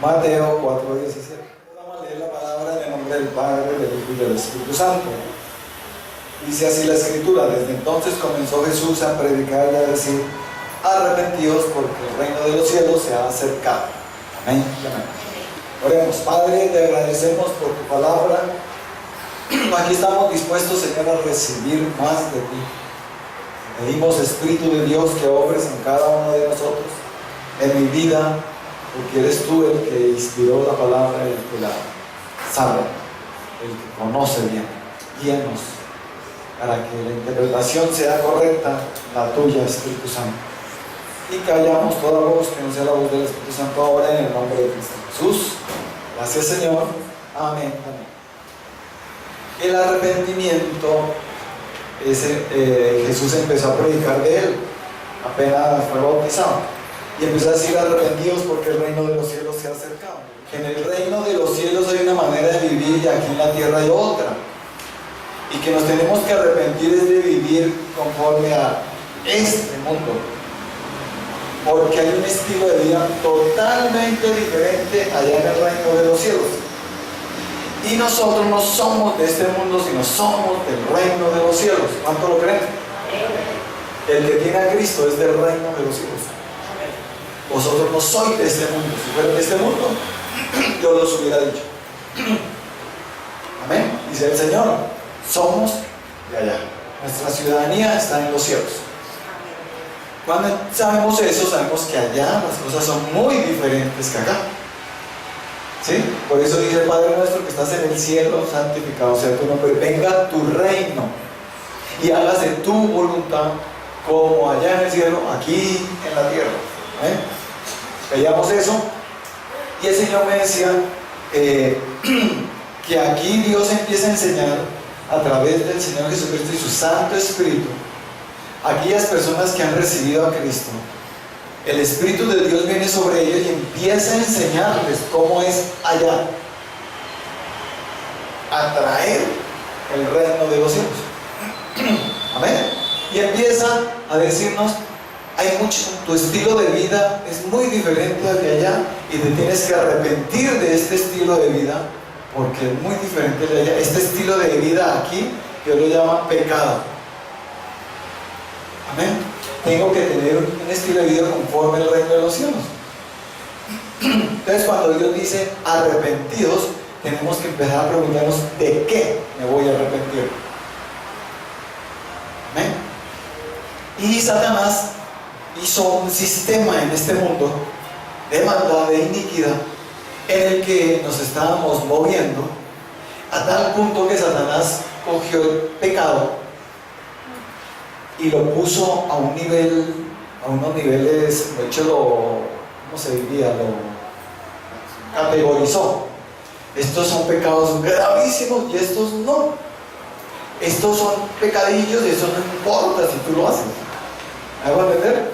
Mateo 4:17. Vamos a leer la palabra en el nombre del Padre, del Hijo y del Espíritu Santo. Dice así la Escritura: desde entonces comenzó Jesús a predicar y a decir: arrepentíos, porque el reino de los cielos se ha acercado. Amén. Amén. Oremos. Padre, te agradecemos por tu palabra. Aquí estamos dispuestos, Señor, a recibir más de ti. Pedimos, Espíritu de Dios, que obres en cada uno de nosotros, en mi vida, porque eres tú el que inspiró la palabra, el que la sabe, el que conoce bien. Guíanos para que la interpretación sea correcta, la tuya, Espíritu Santo. Y callamos toda voz que no sea la voz del Espíritu Santo ahora, en el nombre de Cristo Jesús. Gracias, Señor. Amén. Amén. El arrepentimiento, Jesús empezó a predicar de él apenas fue bautizado, y empezó a decir: arrepentidos, porque el reino de los cielos se ha acercado. En el reino de los cielos hay una manera de vivir y aquí en la tierra hay otra, y que nos tenemos que arrepentir es de vivir conforme a este mundo, porque hay un estilo de vida totalmente diferente allá en el reino de los cielos. Y nosotros no somos de este mundo, sino somos del reino de los cielos. ¿Cuánto lo creen? El que tiene a Cristo es del reino de los cielos. Vosotros no sois de este mundo. Si fueran de este mundo, yo los hubiera dicho. Amén. Dice el Señor: somos de allá. Nuestra ciudadanía está en los cielos. Cuando sabemos eso, sabemos que allá las cosas son muy diferentes que acá. ¿Sí? Por eso dice: Padre nuestro que estás en el cielo, santificado sea tu nombre, venga tu reino y hágase tu voluntad, como allá en el cielo, aquí en la tierra. Veíamos eso, y el Señor me decía que aquí Dios empieza a enseñar a través del Señor Jesucristo y su Santo Espíritu a aquellas personas que han recibido a Cristo. El Espíritu de Dios viene sobre ellos y empieza a enseñarles cómo es allá, a traer el reino de los cielos. Amén. Y empieza a decirnos: hay mucho, tu estilo de vida es muy diferente al de allá, y te tienes que arrepentir de este estilo de vida, porque es muy diferente de allá. Este estilo de vida aquí, Dios lo llama pecado. Amén. Tengo que tener un estilo de vida conforme al reino de los cielos. Entonces, cuando Dios dice arrepentidos, tenemos que empezar a preguntarnos: ¿de qué me voy a arrepentir? Amén. Y Satanás hizo un sistema en este mundo de maldad, de iniquidad, en el que nos estábamos moviendo, a tal punto que Satanás cogió el pecado y lo puso a un nivel, a unos niveles, de hecho ¿cómo se diría? Lo categorizó. Estos son pecados gravísimos y estos no. Estos son pecadillos y eso no importa si tú lo haces. ¿Me hago entender?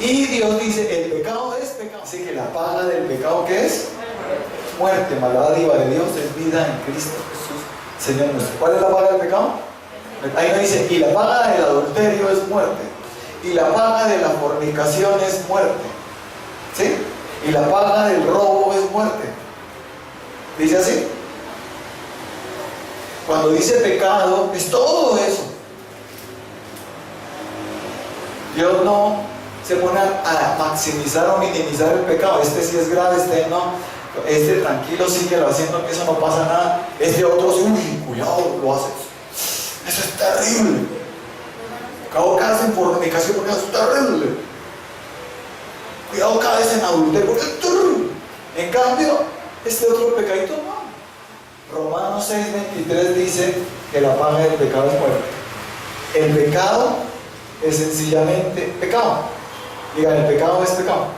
Y Dios dice: el pecado es pecado. Así que la paga del pecado, ¿qué es? Muerte. Mas la dádiva de Dios es vida en Cristo Jesús, Señor nuestro. ¿Cuál es la paga del pecado? Ahí nos dice: y la paga del adulterio es muerte, y la paga de la fornicación es muerte, ¿sí? Y la paga del robo es muerte. Dice así. Cuando dice pecado, es todo eso. Dios no se pone a maximizar o minimizar el pecado. Este sí es grave, este no. Este tranquilo, síguelo haciendo, que eso no pasa nada. Este otro sí, uy, cuidado, lo haces. Eso es terrible. Cuidado cada vez en fornicación, porque eso es terrible. Cuidado cada vez en adulterio, porque es terrible. En cambio, este otro pecadito no. Romanos 6:23 dice que la paga del pecado es muerte. El pecado es sencillamente pecado. Digan: el pecado es pecado.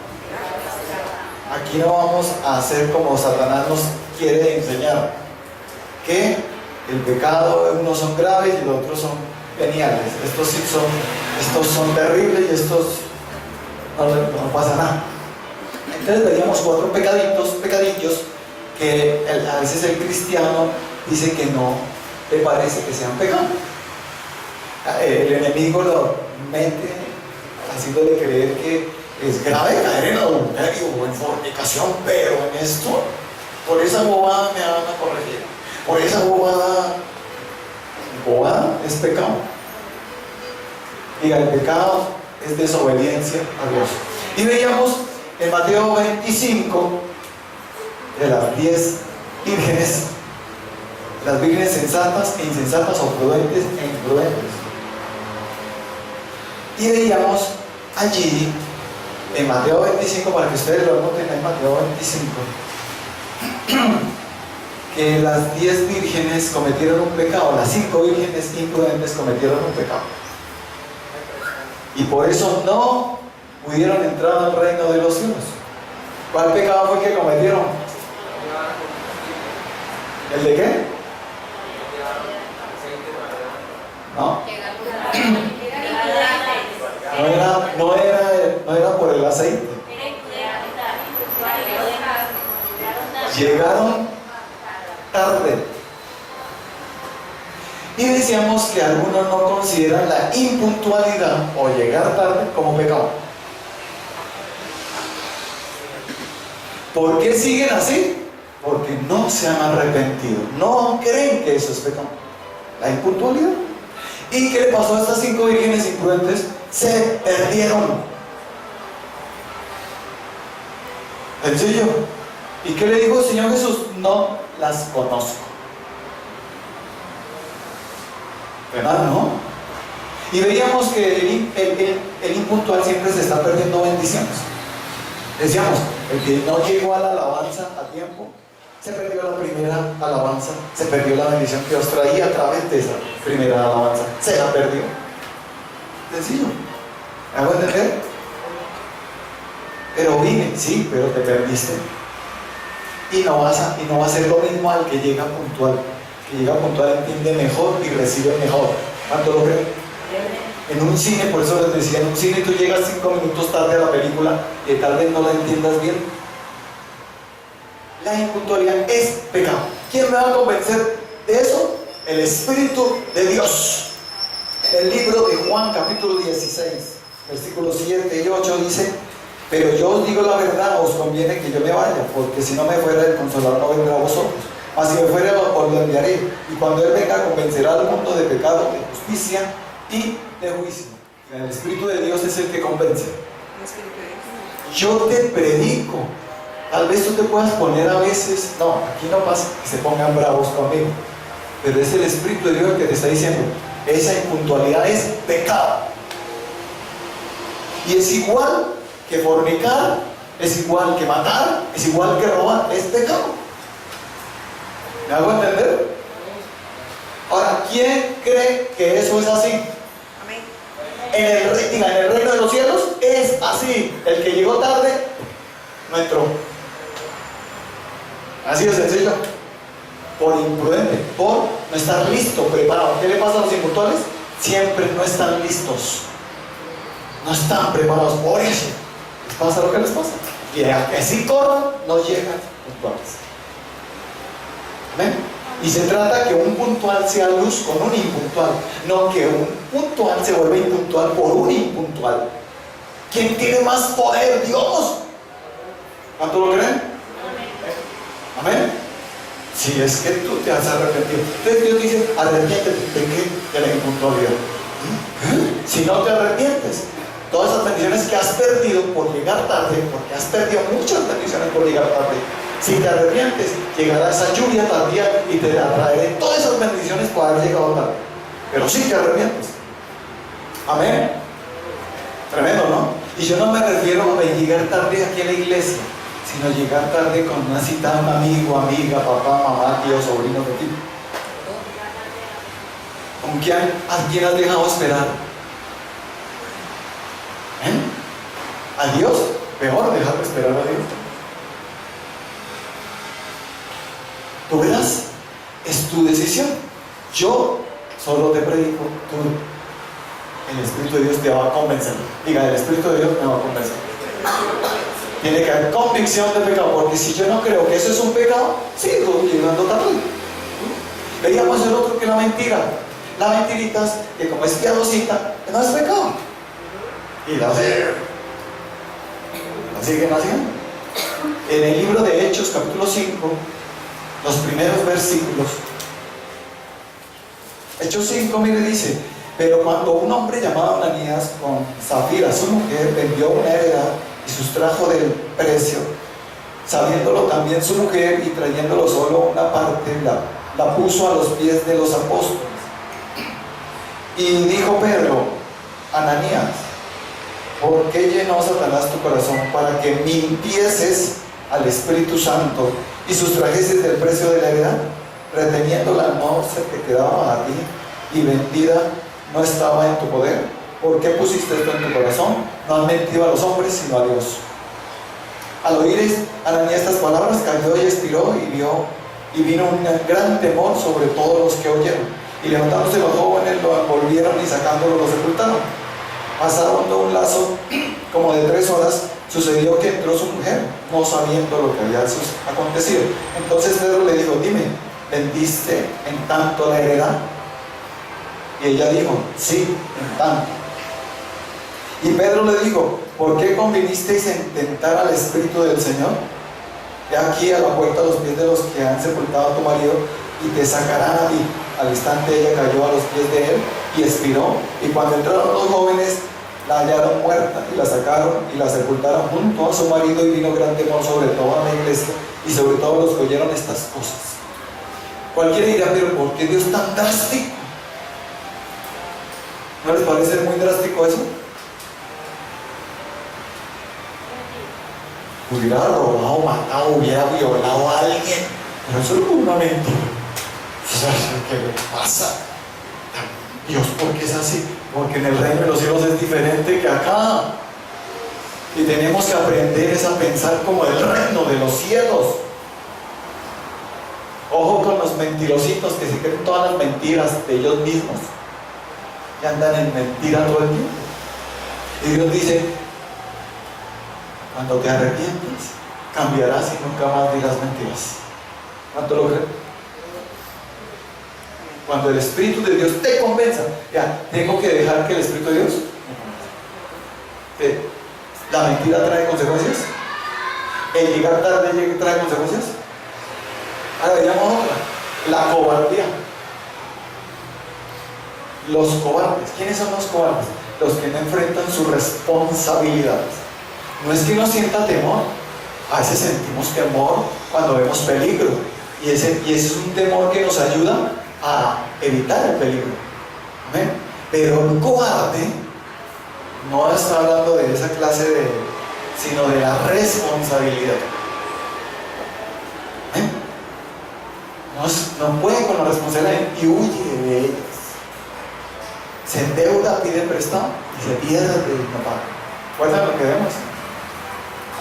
Aquí no vamos a hacer como Satanás nos quiere enseñar, que el pecado, unos son graves y los otros son veniales. Estos son terribles y estos no pasa nada. Entonces veíamos 4 pecadillos que a veces el cristiano dice que no le parece que sean pecado. El enemigo lo mete haciéndole creer que Es grave caer en adulterio o en fornicación, pero en esto, por esa bobada me van a corregir. Por esa bobada es pecado. Diga, el pecado es desobediencia a Dios. Y veíamos en Mateo 25 de las 10 vírgenes, las vírgenes sensatas e insensatas, o prudentes e imprudentes. Y veíamos allí en Mateo 25, para que ustedes lo noten en Mateo 25, que las 10 vírgenes cometieron un pecado, las 5 vírgenes imprudentes cometieron un pecado. Y por eso no pudieron entrar al reino de los cielos. ¿Cuál pecado fue que cometieron? ¿El de qué? ¿No? No era por el aceite. Llegaron tarde. Y decíamos que algunos no consideran la impuntualidad o llegar tarde como pecado. ¿Por qué siguen así? Porque no se han arrepentido, no creen que eso es pecado, la impuntualidad. ¿Y qué le pasó a estas 5 vírgenes imprudentes? Se perdieron. Sencillo. ¿Y qué le dijo el Señor Jesús? No las conozco. ¿Verdad, no? Y veíamos que el impuntual siempre se está perdiendo bendiciones. Decíamos, el que no llegó a la alabanza a tiempo, se perdió la primera alabanza, se perdió la bendición que os traía a través de esa primera alabanza, se la perdió. Sencillo. ¿Me hago entender? Pero vine, sí, pero te perdiste. Y no va a ser lo mismo al que llega puntual. Que llega puntual entiende mejor y recibe mejor. ¿Cuánto lo creen? En un cine, por eso les decía, en un cine tú llegas 5 minutos tarde a la película y tal vez no la entiendas bien. La impuntualidad es pecado. ¿Quién me va a convencer de eso? El Espíritu de Dios. En el libro de Juan, capítulo 16, versículos 7 y 8 dice: pero yo os digo la verdad, os conviene que yo me vaya, porque si no me fuera, el Consolador no vendrá a vosotros. Mas si me fuera, os lo enviaré. Y cuando Él venga, convencerá al mundo de pecado, de justicia y de juicio. El Espíritu de Dios es el que convence. Yo te predico. Tal vez tú te puedas poner a veces, no, aquí no pasa que se pongan bravos conmigo, pero es el Espíritu de Dios el que te está diciendo: esa impuntualidad es pecado. Y es igual que fornicar, es igual que matar, es igual que robar, es pecado. ¿Me hago entender? Ahora, ¿quién cree que eso es así? Amén. En el reino de los cielos es así. El que llegó tarde no entró. Así de sencillo. Por imprudente, por no estar listo, preparado. ¿Qué le pasa a los impuntuales? Siempre no están listos. No están preparados. Por eso les pasa lo que les pasa. Y a que sí corran, no llegan puntuales. ¿Ven? Y se trata que un puntual sea luz con un impuntual, no que un puntual se vuelva impuntual por un impuntual. ¿Quién tiene más poder? Dios. ¿Cuánto lo creen? Amén. Si es que tú te has arrepentido. Entonces Dios dice: arrepiéntete. ¿De qué? De la impuntualidad. Si no te arrepientes, todas esas bendiciones que has perdido por llegar tarde, porque has perdido muchas bendiciones por llegar tarde, si te arrepientes, llegará esa lluvia tardía y te traeré todas esas bendiciones por haber llegado tarde. Pero sí te arrepientes. Amén. Tremendo, ¿no? Y yo no me refiero a llegar tarde aquí a la iglesia, sino llegar tarde con una cita de un amigo, amiga, papá, mamá, tío, sobrino de ti. ¿Con quién? ¿A quién has dejado esperar? ¿A Dios? Peor dejar de esperar a Dios. Tú verás, es tu decisión. Yo solo te predico, el Espíritu de Dios te va a convencer. Diga: el Espíritu de Dios me va a convencer. Tiene que haber convicción de pecado, porque si yo no creo que eso es un pecado, sigo llegando tarde. Veíamos el otro que la mentira. La mentirita, que como es piadosita, no es pecado. Y la siguen haciendo. En el libro de Hechos, capítulo 5, los primeros versículos. Hechos 5, mire, dice: pero cuando un hombre llamado Ananías, con Safira su mujer, vendió una heredad y sustrajo del precio, sabiéndolo también su mujer y trayéndolo solo una parte, la puso a los pies de los apóstoles. Y dijo Pedro: Ananías, ¿por qué llenó Satanás tu corazón para que mintieses al Espíritu Santo y sustrajeses del precio de la heredad, reteniéndola no se te quedaba a ti y vendida no estaba en tu poder? ¿Por qué pusiste esto en tu corazón? No has mentido a los hombres sino a Dios. Al oír Ananías estas palabras, cayó y expiró, y vino un gran temor sobre todos los que oyeron. Y levantándose los jóvenes lo envolvieron y sacándolo lo sepultaron. Pasando un lazo como de 3 horas, sucedió que entró su mujer, no sabiendo lo que había acontecido. Entonces Pedro le dijo: dime, ¿vendiste en tanto la heredad? Y ella dijo: sí, en tanto. Y Pedro le dijo: ¿por qué convinisteis en tentar al Espíritu del Señor? He aquí a la puerta a los pies de los que han sepultado a tu marido, y te sacarán a ti. Al instante ella cayó a los pies de él y expiró. Y cuando entraron los jóvenes, la hallaron muerta, y la sacaron y la sepultaron junto a su marido. Y vino gran temor sobre toda la iglesia y sobre todos los que oyeron estas cosas. Cualquiera dirá: pero ¿por qué Dios tan drástico? ¿No les parece muy drástico eso? Hubiera robado, matado, hubiera violado a alguien, pero eso es una mentira. O sea, ¿qué le pasa? Dios, ¿por qué es así? Porque en el reino de los cielos es diferente que acá. Y tenemos que aprender a pensar como el reino de los cielos. Ojo con los mentirositos que se creen todas las mentiras de ellos mismos, que andan en mentira todo el tiempo. Y Dios dice: cuando te arrepientes, cambiarás y nunca más dirás mentiras. ¿Cuánto lo creen? Cuando el Espíritu de Dios te convenza, ya, tengo que dejar que el Espíritu de Dios ¿la mentira trae consecuencias? ¿El llegar tarde trae consecuencias? Ahora veamos otra: la cobardía. Los cobardes. ¿Quiénes son los cobardes? Los que no enfrentan sus responsabilidades. No es que no sienta temor, a veces sentimos temor cuando vemos peligro, y ese es un temor que nos ayuda a evitar el peligro. ¿Amén? Pero un cobarde no está hablando de esa clase sino de la responsabilidad. ¿Amén? No puede con la responsabilidad y huye de ellas. Se endeuda, pide prestado y se pierde y no paga. ¿Recuerdan lo que vemos?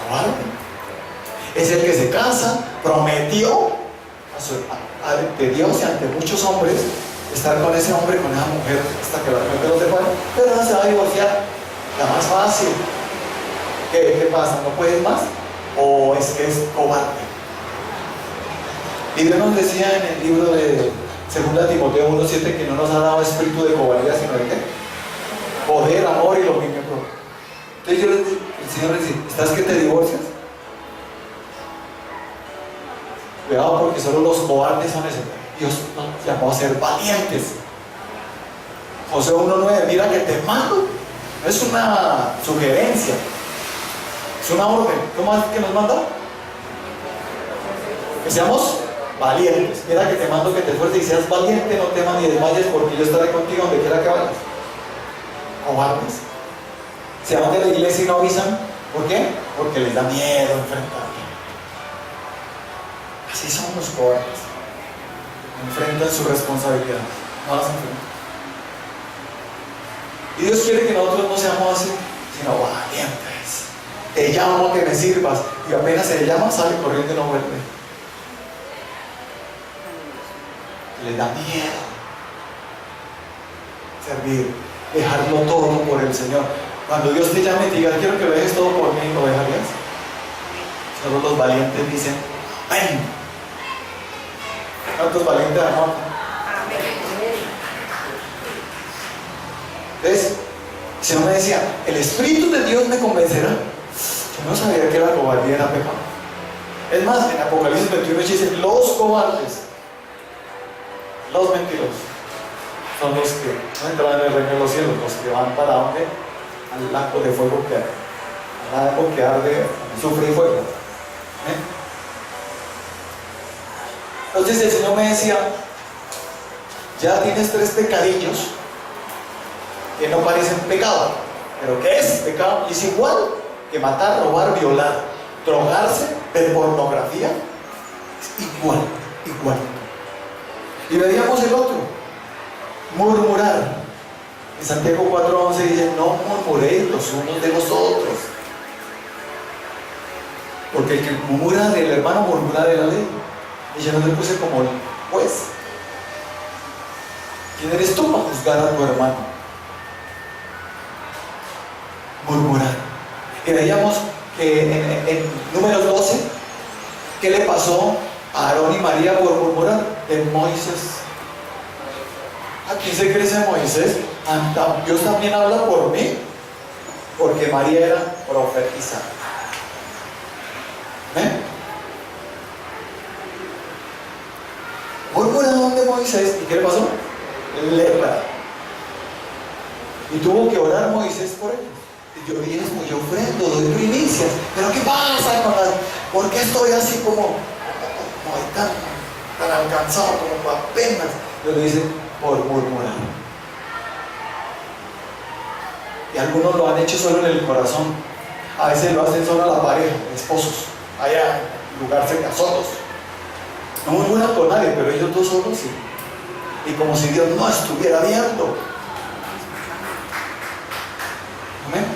Cobarde. Es el que se casa, prometió ante Dios y ante muchos hombres estar con ese hombre, con esa mujer, hasta que la mujer lo separe, pero ahora se va a divorciar. La más fácil. ¿Qué pasa? ¿No puedes más? ¿O es que es cobarde? Y Dios nos decía en el libro de 2 Timoteo 1:7 que no nos ha dado espíritu de cobardía, sino de ¿qué? Poder, amor y dominio propio. Entonces el Señor le dice: ¿estás que te divorcias? Cuidado, porque solo los cobardes son esos. Dios nos llamó a ser valientes. Josué 1:9: mira que te mando. No es una sugerencia, es una orden. ¿Cómo es que nos manda? Que seamos valientes. Mira que te mando que te esfuerces y seas valiente, no temas ni desmayes, porque yo estaré contigo donde quiera que vayas. Cobardes. Se van de la iglesia y no avisan. ¿Por qué? Porque les da miedo enfrentar. Así son los cobardes. Enfrentan su responsabilidad, no las enfrentan. Y Dios quiere que nosotros no seamos así, sino valientes. Te llamo a que me sirvas, y apenas se le llama, sale corriendo y no vuelve. Le da miedo servir, dejarlo todo por el Señor. Cuando Dios te llame y te diga: quiero que lo dejes todo por mí, ¿lo dejarías? Solo los valientes dicen: ¡amén! ¿Cuántos valientes amamos? Entonces, el Señor me decía: el Espíritu de Dios me convencerá. Yo no sabía que la cobardía era pecado. Es más, en Apocalipsis 21 dice, los cobardes, los mentirosos, son los que no entran en el reino de los cielos, los que van para donde, al lago de fuego que arde, al lago que arde, sufre y fuego. ¿Eh? Entonces el Señor me decía, ya tienes 3 pecadillos que no parecen pecado, pero que es pecado, y es igual que matar, robar, violar, drogarse, ver pornografía, es igual. Y veíamos el otro, murmurar. En Santiago 4:11 dice, no murmuréis los unos de los otros, porque el que murmura del hermano murmura de la ley. Y yo no le puse como el juez. ¿Quién eres tú para juzgar a tu hermano? Murmurar. Y veíamos que en Números 12, ¿qué le pasó a Aarón y María por murmurar? De Moisés. ¿A quién se cree ese Moisés? Dios también habla por mí, porque María era profetizada. ¿Eh? Murmuraron de Moisés, ¿y qué le pasó? Lepra. Y tuvo que orar Moisés por ellos. Y yo diezmo, yo ofrendo, doy primicias. Pero ¿qué pasa con las? ¿Por qué estoy así como tan alcanzado, como apenas? Yo le dice, por murmurar. Y algunos lo han hecho solo en el corazón. A veces lo hacen solo a la pareja, esposos, allá en lugar cerca, solos. No murmuran con nadie, pero ellos dos solos sí. Y como si Dios no estuviera viendo. Amén.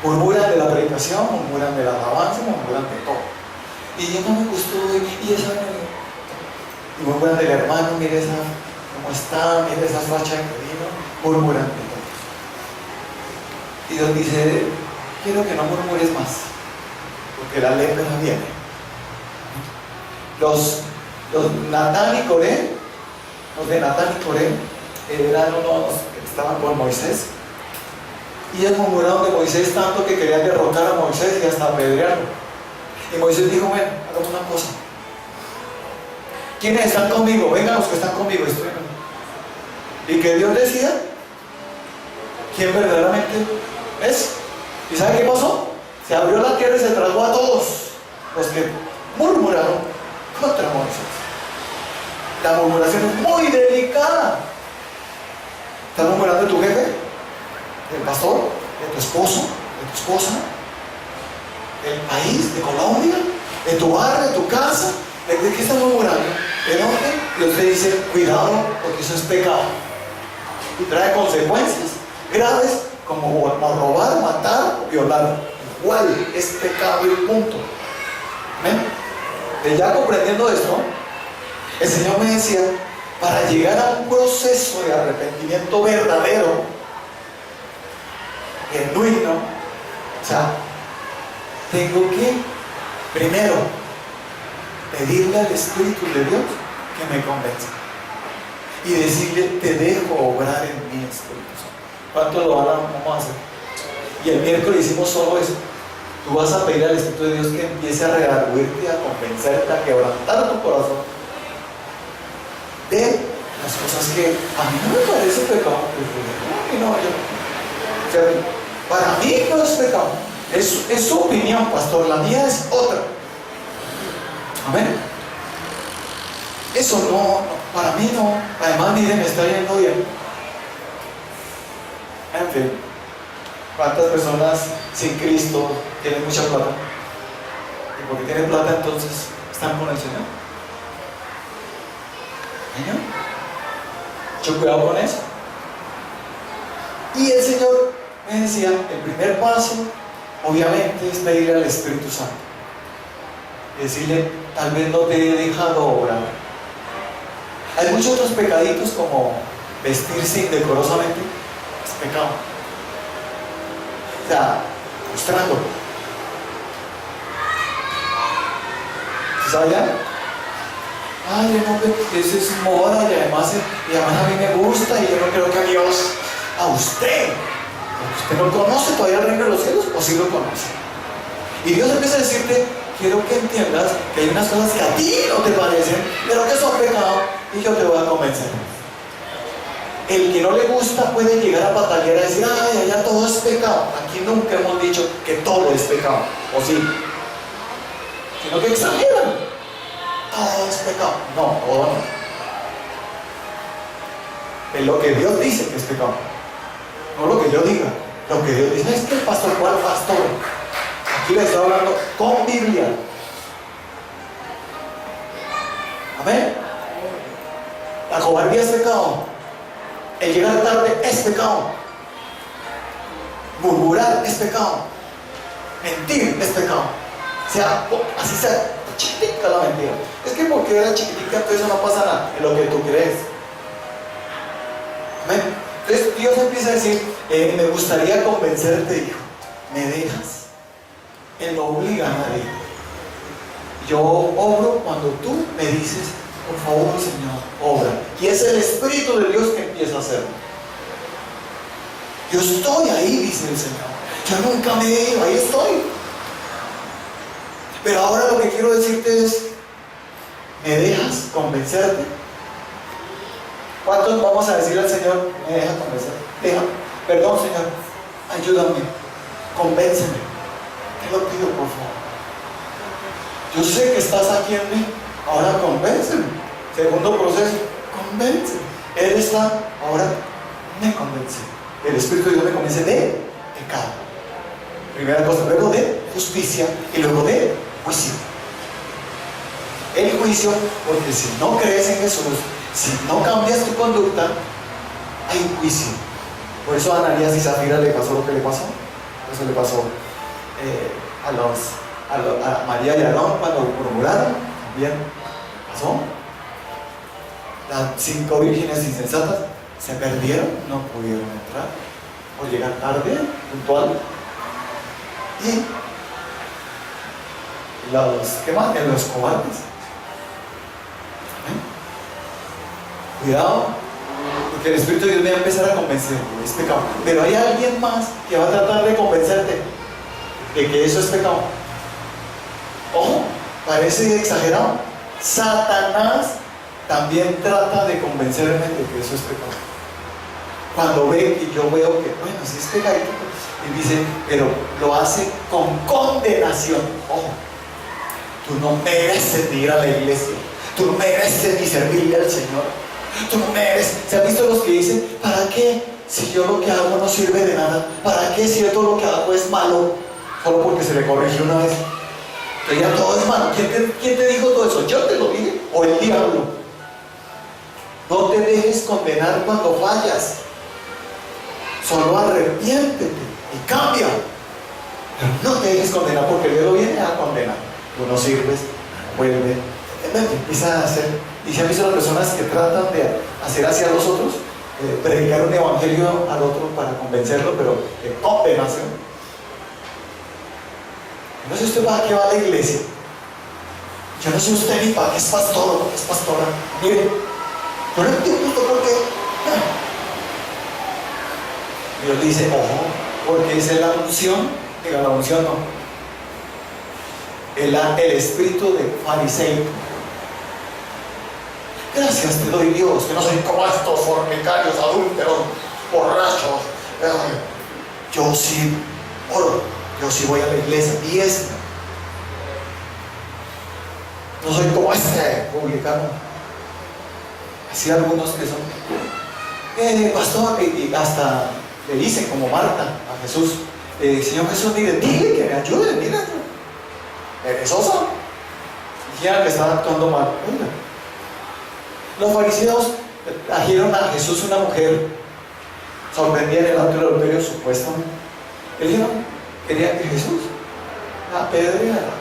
Murmuran de la predicación, murmuran de la alabanza, murmuran de todo. Y yo no me gustó, y esa y murmuran del hermano, mire esa, cómo está, mire esa facha que vino, murmuran de todo. Y Dios dice, quiero que no murmures más, porque la lepra viene. Los Natán y Coré, los de Natán y Coré, eran unos que estaban con Moisés. Y ellos murmuraron de Moisés tanto que querían derrocar a Moisés y hasta apedrearlo. Y Moisés dijo, bueno, hagamos una cosa. ¿Quiénes están conmigo? Vengan los que están conmigo. Y que Dios decida quién verdaderamente es. ¿Y sabe qué pasó? Se abrió la tierra y se tragó a todos los que murmuraron contra Moisés. La murmuración es muy delicada. ¿Estás murmurando de tu jefe? ¿Del pastor? ¿De tu esposo? ¿De tu esposa? ¿Del país? ¿De Colombia? ¿De tu barrio? ¿De tu casa? ¿De qué estás murmurando? ¿De dónde? Dios te dice, cuidado, porque eso es pecado. Y trae consecuencias graves como robar, matar o violar. Igual, es pecado y punto. ¿Ven? De ya comprendiendo esto, el Señor me decía, para llegar a un proceso de arrepentimiento verdadero, genuino, o sea, tengo que, primero, pedirle al Espíritu de Dios que me convenza y decirle, te dejo obrar en mi Espíritu Santo. ¿Cuánto lo vamos a hacer? Y el miércoles hicimos solo eso. Tú vas a pedir al Espíritu de Dios que empiece a redarguirte, a convencerte, a quebrantar tu corazón de las cosas que a mí no me parece pecado. O sea, para mí no es pecado. Es su opinión, pastor. La mía es otra. Amén. Eso no, para mí no. Además, miren, me está yendo bien. En fin, ¿cuántas personas sin Cristo tienen mucha plata? Y porque tienen plata, entonces están con el Señor. ¿Señor? Mucho cuidado con eso. Y el Señor me decía, el primer paso, obviamente, es pedirle al Espíritu Santo. Decirle, tal vez no te he dejado obrar. Hay muchos otros pecaditos como vestirse indecorosamente, es pecado. O sea, mostrándolo. ¿Sí sabe ya? Ay, no, eso es moda y además a mí me gusta y yo no creo que a Dios, a usted no conoce todavía el reino de los cielos o sí lo conoce. Y Dios empieza a decirte, quiero que entiendas que hay unas cosas que a ti no te parecen, pero que son pecado, y yo te voy a convencer. El que no le gusta puede llegar a batallar y decir, ay, allá todo es pecado. Aquí nunca hemos dicho que todo es pecado, ¿o sí? Sino que exageran. Todo es pecado. No, todo no. Es lo que Dios dice que es pecado. No lo que yo diga. Lo que Dios dice es que el pastor, ¿cuál pastor? Aquí le estoy hablando con Biblia. Amén. La cobardía es pecado. El llegar tarde es pecado. Murmurar es pecado. Mentir es pecado. Sea, así sea chiquitica la mentira. Es que porque era chiquitica, entonces eso no pasa nada. En lo que tú crees. Amén. Entonces Dios empieza a decir, me gustaría convencerte, hijo. ¿Me dejas? Él no obliga a nadie. Yo obro cuando tú me dices, por favor, Señor, obra. Y es el Espíritu de Dios que empieza a hacerlo. Yo estoy ahí, dice el Señor. Yo nunca me he ido, ahí estoy. Pero ahora lo que quiero decirte es, ¿me dejas convencerte? ¿Cuántos vamos a decirle al Señor, me deja convencer? Déjame, perdón, Señor, ayúdame, convénceme. Te lo pido, por favor. Yo sé que estás aquí en mí, ahora convénceme. Segundo proceso, convénceme. Él está, ahora me convence. El Espíritu de Dios me convence de pecado. Primera cosa, luego de justicia y luego de juicio. El juicio, porque si no crees en Jesús, si no cambias tu conducta, hay juicio. Por eso a Ananías y Zafira le pasó lo que le pasó. Eso le pasó a María y a Aarón cuando murmuraron. También pasó. Las 5 vírgenes insensatas se perdieron, no pudieron entrar o llegar tarde, puntual. Y ¿qué más? Los cobardes. Cuidado, porque el Espíritu de Dios me va a empezar a convencer, es pecado. Pero hay alguien más que va a tratar de convencerte de que eso es pecado. Ojo, parece exagerado. Satanás también trata de convencerme de que eso es pecado. Cuando ve que yo veo que, bueno, sí es pecadito, y dice, pero lo hace con condenación. Ojo, tú no mereces ir a la iglesia, tú no mereces ni servirle al Señor. Tú no mereces. ¿Se han visto los que dicen, ¿para qué? Si yo lo que hago no sirve de nada. ¿Para qué si yo todo lo que hago es malo? Solo porque se le corrigió una vez. Entonces ya todo es malo. ¿Quién te dijo todo eso? ¿Yo te lo dije? ¿O el diablo? No te dejes condenar cuando fallas. Solo arrepiéntete y cambia. Pero no te dejes condenar porque Dios lo viene a condenar. Tú no sirves, vuelve. Empieza a hacer. Y se han visto las personas que tratan de hacer hacia los otros, predicar un evangelio al otro para convencerlo, pero de condenación. No sé usted para qué va a la iglesia. Yo no sé usted ni para qué es pastor o para qué es pastora. Mire, yo no entiendo usted por qué. Dios dice, ojo, porque es la unción, diga la unción no. El espíritu de fariseo. Gracias te doy, Dios, que no soy como estos fornicarios, adúlteros, borrachos. Yo sí oro, yo sí voy a la iglesia, diezmo. No soy como este publicano. Así algunos que son, pastor, y hasta le dicen como Marta a Jesús, Señor Jesús, dile que me ayude, mira, perezoso. Dijeron que estaba actuando mal. Oiga. Los fariseos trajeron a Jesús una mujer sorprendida en el acto del adulterio, supuestamente. Ellos querían que Jesús la apedreara.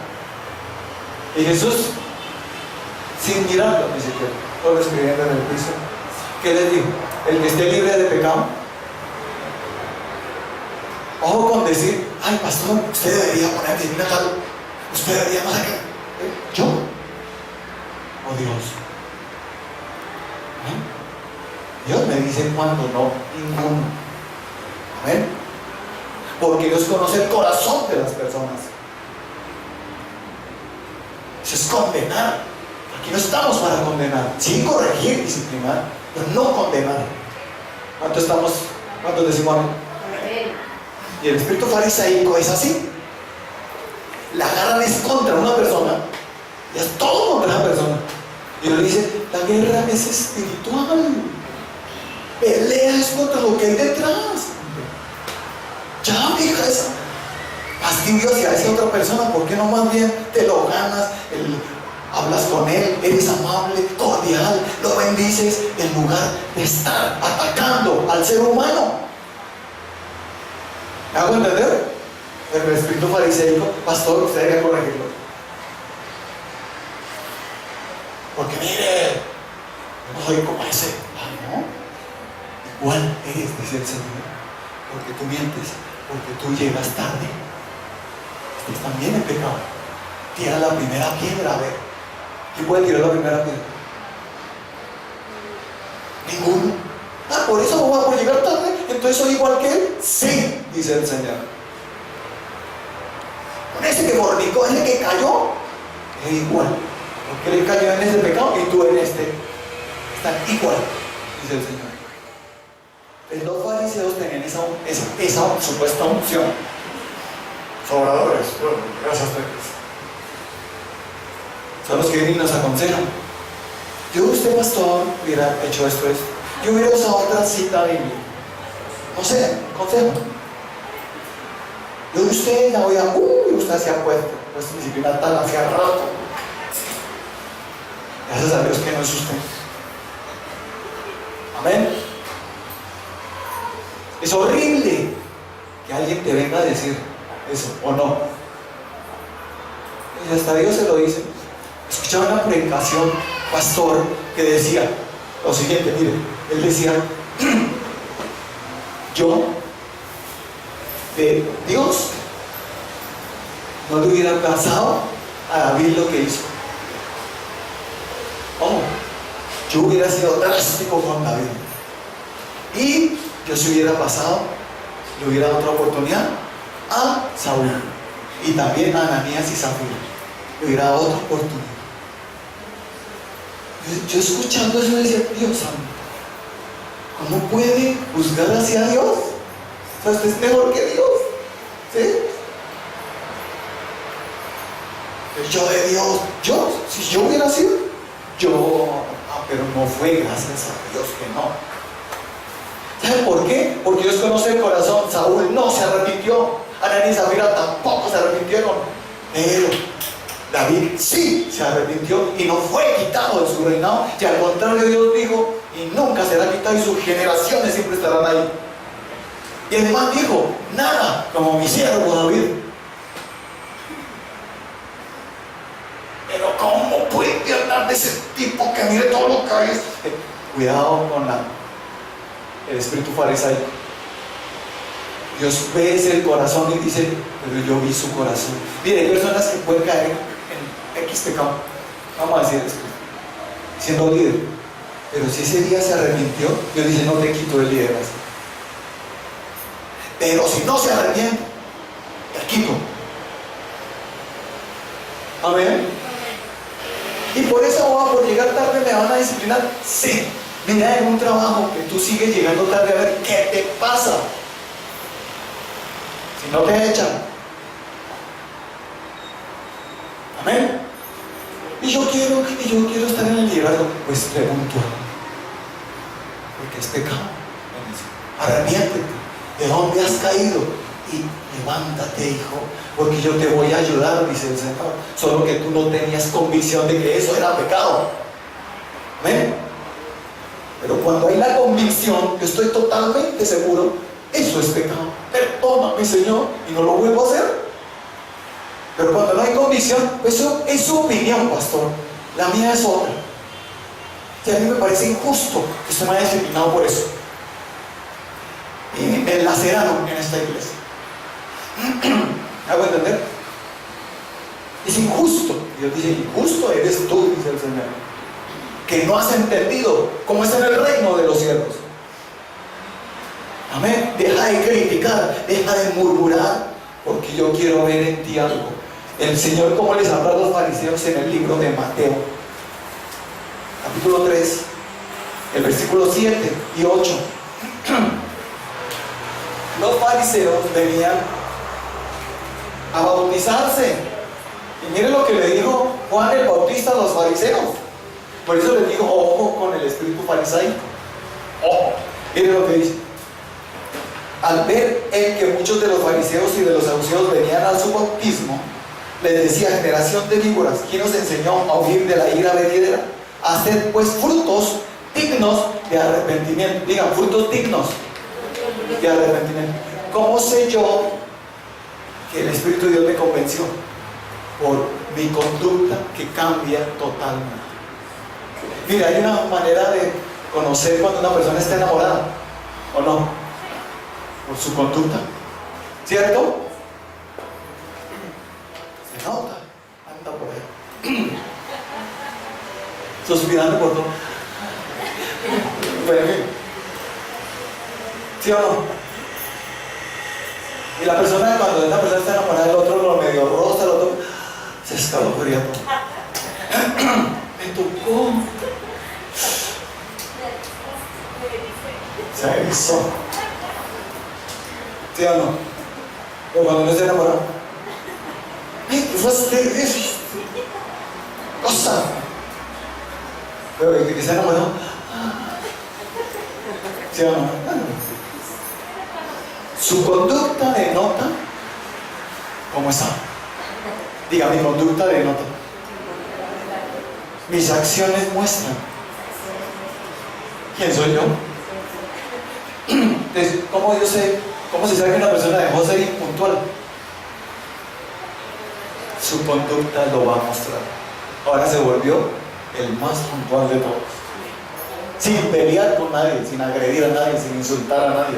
Y Jesús, sin mirarlo ni siquiera, todo escribiendo en el piso, ¿qué les dijo? El que esté libre de pecado. Ojo con decir, ay pastor, usted debería poner disciplina tal, usted debería más acá. ¿Yo? Oh Dios. Dios me dice cuando no, ninguno. Amén. Porque Dios conoce el corazón de las personas. Eso es condenar. Aquí no estamos para condenar, sí corregir, disciplinar, pero no condenar. ¿Cuántos decimos amén? Y el espíritu fariseico es así. La agarran es contra una persona, y es todo contra esa persona. Y Dios dice, la guerra es espiritual. Pelea es contra lo que hay detrás. Ya, hija, esa fastidiosa hacia otra persona, ¿por qué no más bien te lo ganas? Hablas con él, eres amable, cordial, lo bendices, en lugar de estar atacando al ser humano. ¿Me hago entender? El espíritu fariseico, pastor, usted debe corregirlo. Porque mire, yo no soy como ese. ¿No? Igual eres, dice el Señor, porque tú mientes, porque tú llegas tarde. Estás también en pecado. Tira la primera piedra, a ver. ¿Quién puede tirar la primera piedra? Ninguno. Ah, por eso voy a por llegar tarde, entonces soy igual que él. Sí, dice el Señor. Con ese que fornicó, ese que cayó, es igual. Porque él cayó en ese pecado y tú en este. Están igual, dice el Señor. Los fariseos tenían esa supuesta unción. Sobradores, gracias a ustedes. Son los que nos aconsejan. Yo, usted, pastor, hubiera hecho esto. Yo hubiera usado otra cita bíblica. No sé, consejo. Yo, usted, ya voy a. Usted se ha puesto disciplina tal hacia rato. Gracias a Dios que no es usted. Amén. Es horrible que alguien te venga a decir eso, ¿o no? Y hasta Dios se lo dice. Escuchaba una predicación, pastor, que decía lo siguiente, mire, él decía, yo de Dios no le hubiera pasado a David lo que hizo. Yo hubiera sido drástico con David. Y yo si hubiera pasado, le hubiera dado otra oportunidad a Saúl. Y también a Ananías y Zafira. Le hubiera dado otra oportunidad. Yo escuchando eso decía, Dios santo, ¿cómo puede juzgar hacia Dios? O sea, usted es mejor que Dios. ¿Sí? Yo de Dios, si yo hubiera sido, pero no fue gracias a Dios que no. ¿Saben por qué? Porque Dios conoce el corazón. Saúl no se arrepintió, Ananías y Zafira tampoco se arrepintieron, pero David sí se arrepintió y no fue quitado de su reinado, y al contrario Dios dijo, y nunca será quitado y sus generaciones siempre estarán ahí. Y además dijo, nada como mi siervo David. Pero ¿cómo puede hablar de ese tipo que mire todo lo que hay? Cuidado con el espíritu fariseo. Dios ve el corazón y dice, pero yo vi su corazón. Mire, hay personas que pueden caer en X pecado, vamos a decir esto, siendo líder, pero si ese día se arrepintió, Dios dice, no te quito el liderazgo. Pero si no se arrepiente, te quito. Amén. Y por eso, por llegar tarde me van a disciplinar. Sí. Mira, en un trabajo que tú sigues llegando tarde, a ver qué te pasa. Si no te echan. Amén. Y yo quiero estar en el liderazgo. Pues pregunto, porque es pecado. Arrepiéntete. ¿De dónde has caído? Y levántate, hijo, porque yo te voy a ayudar, dice el Señor. Solo que tú no tenías convicción de que eso era pecado. ¿Amén? Pero cuando hay la convicción, yo estoy totalmente seguro, eso es pecado. Perdóname, Señor, y no lo vuelvo a hacer. Pero cuando no hay convicción, pues eso es su opinión, pastor. La mía es otra. Y a mí me parece injusto que usted me haya disciplinado por eso. Y me enlaceraron en esta iglesia. ¿Hago entender? Es injusto. Y Dios dice, injusto eres tú, dice el Señor, que no has entendido cómo es en el reino de los cielos. Amén. Deja de criticar, deja de murmurar, porque yo quiero ver en ti algo. el Señor cómo les habla a los fariseos en el libro de Mateo, capítulo 3, el versículo 7 y 8. Los fariseos venían a bautizarse. Y miren lo que le dijo Juan el Bautista a los fariseos. Por eso les dijo, ojo con el espíritu farisaico. Ojo. Miren lo que dice. Al ver él que muchos de los fariseos y de los saduceos venían a su bautismo, les decía: generación de víboras, ¿quién os enseñó a huir de la ira venidera? Haced pues frutos dignos de arrepentimiento. Digan, frutos dignos de arrepentimiento. ¿Cómo sé yo que el Espíritu de Dios me convenció? Por mi conducta que cambia totalmente. Mira, hay una manera de conocer cuando una persona está enamorada o no, por su conducta, ¿cierto? Se nota, anda por ahí suspirando por todo. Bueno, ¿sí o no? Y la persona, cuando una persona está enamorada del otro, lo medio rosa, el otro se escalofría todo. Me tocó. Se avisó. ¿Sí o no? Pero cuando uno se enamora, ¡ay, qué fastidio! ¡Cosa! Pero el que se enamoró, ¿sí o no? Su conducta denota cómo está. Diga, mi conducta denota. Mis acciones muestran quién soy yo. Entonces, ¿cómo se sabe que una persona dejó de ser impuntual? Su conducta lo va a mostrar. Ahora se volvió el más puntual de todos. Sin pelear con nadie, sin agredir a nadie, sin insultar a nadie,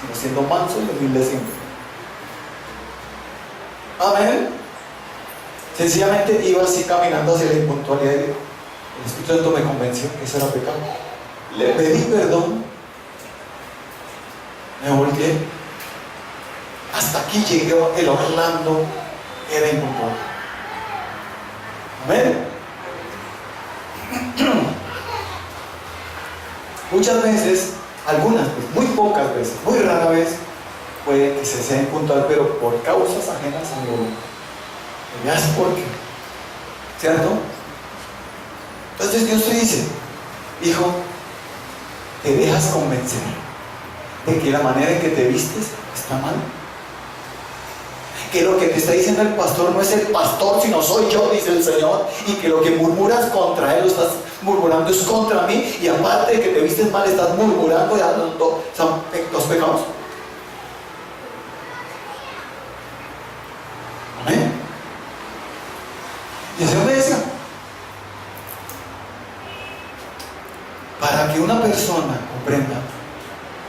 sino siendo manso y humilde siempre. Amén. Sencillamente iba así caminando hacia la impuntualidad y el Espíritu Santo me convenció que eso era pecado. Le pedí perdón, me volteé, hasta aquí llegué. El Orlando era impuntual. Amén. Muchas veces, algunas, pues, muy pocas veces, muy rara vez, puede que se sea impuntual, pero por causas ajenas a uno. Ya es porque, ¿cierto? Entonces Dios te dice: hijo, ¿te dejas convencer de que la manera en que te vistes está mal? Que lo que te está diciendo el pastor no es el pastor, sino soy yo, dice el Señor, y que lo que murmuras contra él, lo estás murmurando es contra mí, y aparte de que te vistes mal, estás murmurando y hablando dos pecados. Amén. Y el Señor me decía, para que una persona comprenda,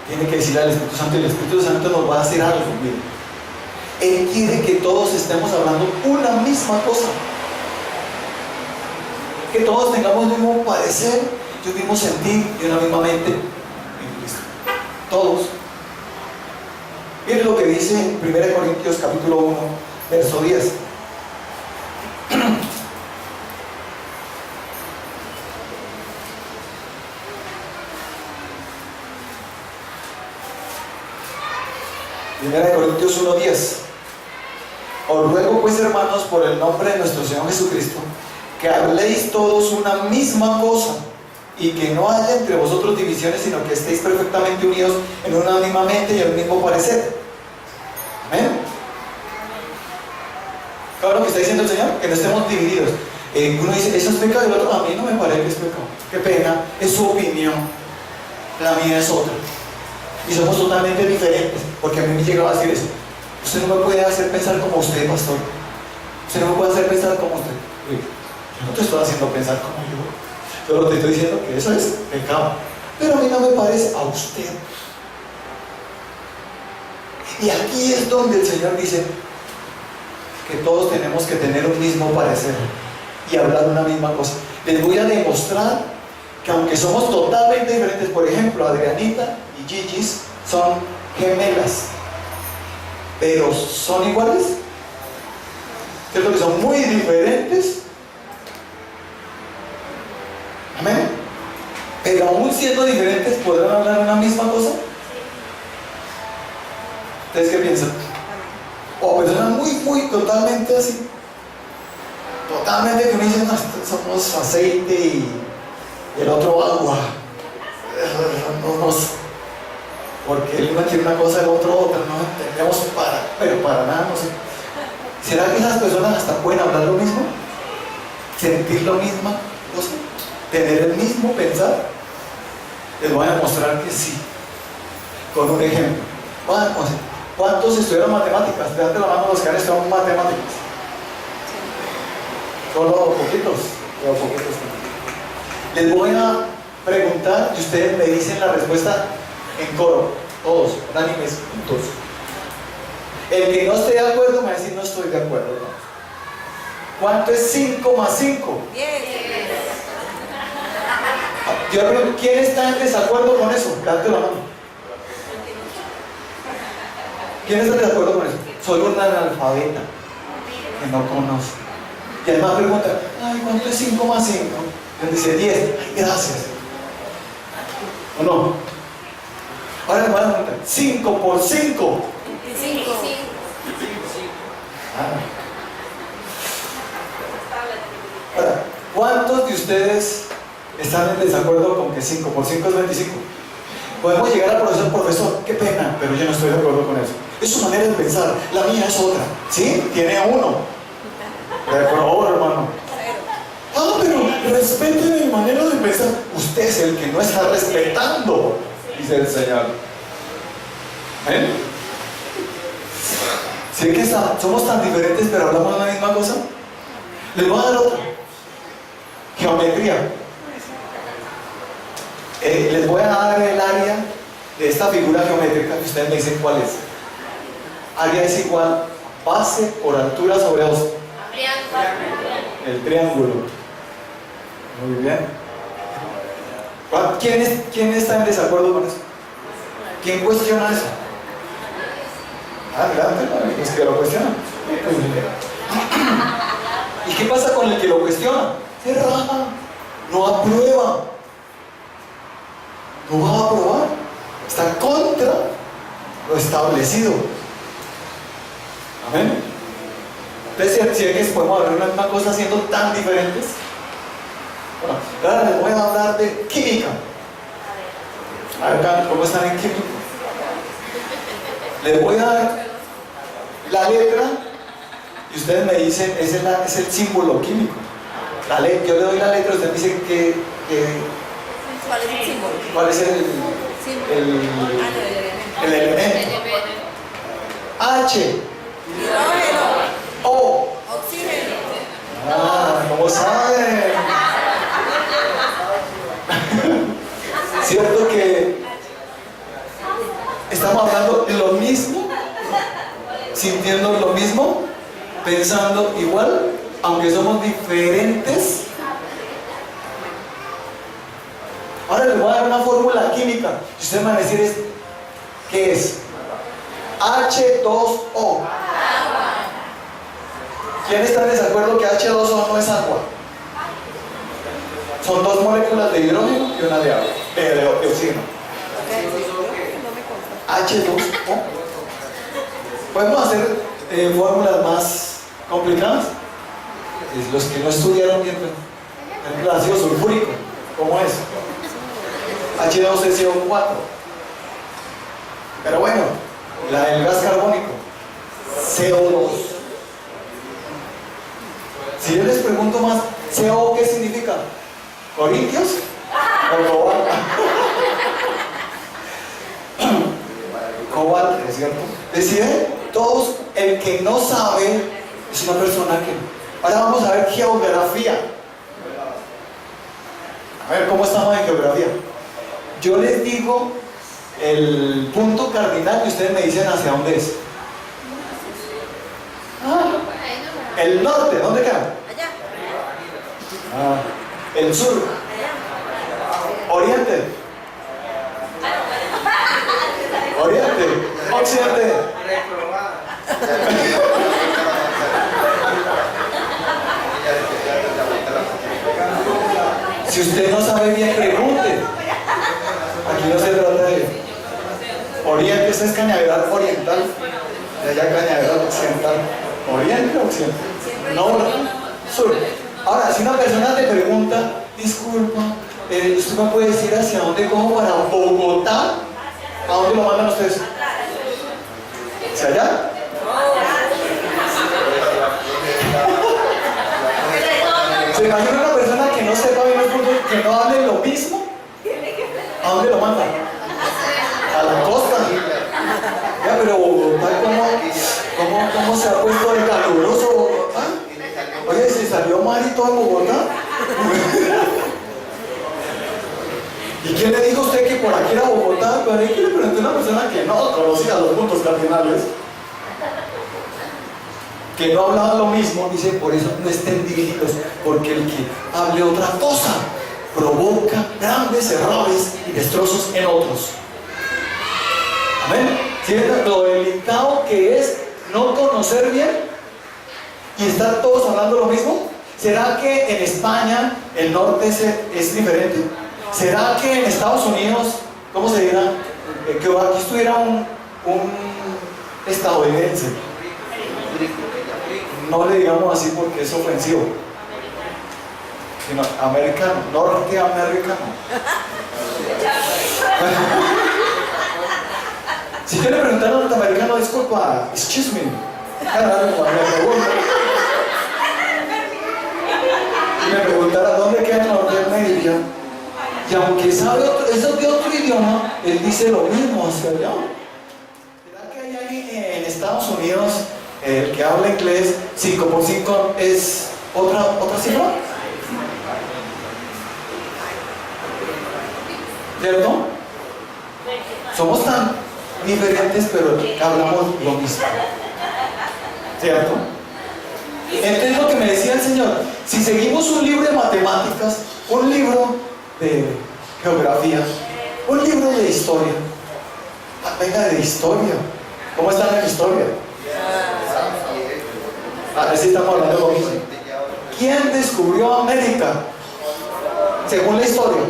tiene que decirle al Espíritu Santo, y el Espíritu Santo nos va a hacer algo. Mire, Él quiere que todos estemos hablando una misma cosa, que todos tengamos el mismo parecer, el mismo sentir y una misma mente en Cristo. Todos. Miren lo que dice en 1 Corintios capítulo 1, verso 10. Primera de Corintios 1:10. Os ruego pues, hermanos, por el nombre de nuestro Señor Jesucristo, que habléis todos una misma cosa, y que no haya entre vosotros divisiones, sino que estéis perfectamente unidos en una misma mente y en un mismo parecer. Amén. ¿Claro lo que está diciendo el Señor? Que no estemos divididos. Uno dice, eso es pecado, y el otro, a mí no me parece que es pecado. Qué pena, es su opinión, la mía es otra. Y somos totalmente diferentes, porque a mí me llegaba a decir eso. Usted no me puede hacer pensar como usted, pastor. Usted no me puede hacer pensar como usted. Yo no te estoy haciendo pensar como yo. Solo te estoy diciendo que eso es pecado. Pero a mí no me parece a usted. Y aquí es donde el Señor dice que todos tenemos que tener un mismo parecer y hablar una misma cosa. Les voy a demostrar que aunque somos totalmente diferentes, por ejemplo, Adrianita y Gigi's son gemelas, pero ¿son iguales? ¿cierto? Que son muy diferentes. Amén. Pero aún siendo diferentes, ¿podrán hablar una misma cosa? ¿Ustedes qué piensan? O personas muy, totalmente así. Totalmente que uno dice, no, somos aceite y el otro agua. Porque el uno quiere una cosa, el otro otra, no entendemos pero para nada, no sé. ¿Será que esas personas hasta pueden hablar lo mismo? ¿Sentir lo mismo? No sé. ¿Tener el mismo pensar? Les voy a demostrar que sí. Con un ejemplo. ¿Cuántos estudiaron matemáticas? Levante la mano los que han estudiado matemáticas. Solo poquitos. Les voy a preguntar y ustedes me dicen la respuesta en coro. Todos, unánimes, juntos. El que no esté de acuerdo me va a decir no estoy de acuerdo. ¿Cuánto es 5 más 5? 10. Yo pregunto, ¿quién está en desacuerdo con eso? Levante la mano. ¿Quién está en desacuerdo con eso? Soy un analfabeta que no conoce. Y además pregunta, ay, ¿cuánto es 5 más 5? Él dice 10. Ay, gracias. ¿O no? Ahora le van a preguntar, 5 por 5. 25. Ahora, ¿cuántos de ustedes están en desacuerdo con que 5 por 5 es 25? Podemos llegar al profesor, qué pena, pero yo no estoy de acuerdo con eso. Es su manera de pensar, la mía es otra. ¿Sí? Tiene 1. Por favor, hermano. Ah, pero respete mi manera de pensar. Usted es el que no está respetando, dice el Señor. ¿Ven? ¿Sí que somos tan diferentes pero hablamos de la misma cosa? Les voy a dar otra. Geometría. Les voy a dar el área de esta figura geométrica que ustedes me dicen cuál es. Área es igual base por altura sobre 2. El triángulo. Muy bien. ¿Quién está en desacuerdo con eso? ¿Quién cuestiona eso? Adelante, los que lo cuestionan. ¿Y qué pasa con el que lo cuestiona? Se raja, no aprueba. No va a aprobar. Está contra lo establecido. Amén. Entonces, si ven que podemos hablar de una cosa siendo tan diferentes. Bueno, ahora les voy a hablar de química. A ver, ¿cómo están en química? Les voy a dar la letra y ustedes me dicen, ese es el símbolo químico. Yo le doy la letra y ustedes me dicen ¿Cuál es el símbolo? ¿cuál es el elemento? H. Hidrógeno. O. Oxígeno. ¿Cómo saben? ¿Cierto que estamos hablando de lo mismo? Sintiendo lo mismo, pensando igual, aunque somos diferentes. Ahora les voy a dar una fórmula química. Si ustedes van a decir, ¿qué es? H2O. ¿Quién está en desacuerdo que H2O no es agua? Son 2 moléculas de hidrógeno y una de agua, de oxígeno. H2O. ¿Podemos hacer fórmulas más complicadas? Los que no estudiaron bien, el ácido sulfúrico, ¿cómo es? H2SO4. Pero bueno, la del gas carbónico, CO2. Si yo les pregunto más, CO, ¿qué significa? ¿Corintios? ¿O cobalto? Cobalto, ¿es cierto? Deciden todos, el que no sabe es una persona que... Ahora vamos a ver geografía. A ver cómo estamos en geografía. Yo les digo el punto cardinal y ustedes me dicen hacia dónde es. El norte, ¿dónde queda? Allá. El sur. Oriente. Oriente. Occidente. ese es Cañaveral Oriental, y allá Cañaveral Occidental. ¿Oriente o occidente? Norte, sur. Ahora, si una persona te pregunta, disculpa, ¿usted me puede decir hacia dónde cojo para Bogotá? ¿A dónde lo mandan ustedes? ¿Hacia allá? ¿Se imagina una persona que no sepa bien los puntos, que no hable lo mismo? ¿A dónde lo mandan? A la costa. Ya, pero Bogotá, ¿cómo se ha puesto de caluroso Bogotá? Oye, ¿se salió mar y todo en Bogotá? ¿Y quién le dijo a usted que por aquí era Bogotá? Pero ahí que le pregunté a una persona que no conocía los puntos cardinales, que no hablaba lo mismo, dice, por eso no estén divididos, porque el que hable otra cosa provoca grandes errores y destrozos en otros. Amén. ¿Sienten lo delicado que es no conocer bien y estar todos hablando lo mismo? ¿Será que en España el norte es diferente? ¿Será que en Estados Unidos, cómo se dirá, que aquí estuviera un estadounidense? No le digamos así porque es ofensivo, sino americano, norteamericano. Si yo le preguntara a un norteamericano, disculpa, excuse me, y me preguntara dónde queda el norte, me diría, y aunque sabe eso de otro idioma, él dice lo mismo hacia allá. ¿Será que hay en Estados Unidos el que habla inglés 5x5 es otra cifra? ¿Cierto? Somos tan diferentes, pero hablamos lo mismo. ¿Cierto? Entonces lo que me decía el Señor, si seguimos un libro de matemáticas, un libro de geografía, un libro de historia, venga de historia, ¿cómo están en la historia? A ver si estamos hablando de lo mismo. ¿Quién descubrió América? Según la historia.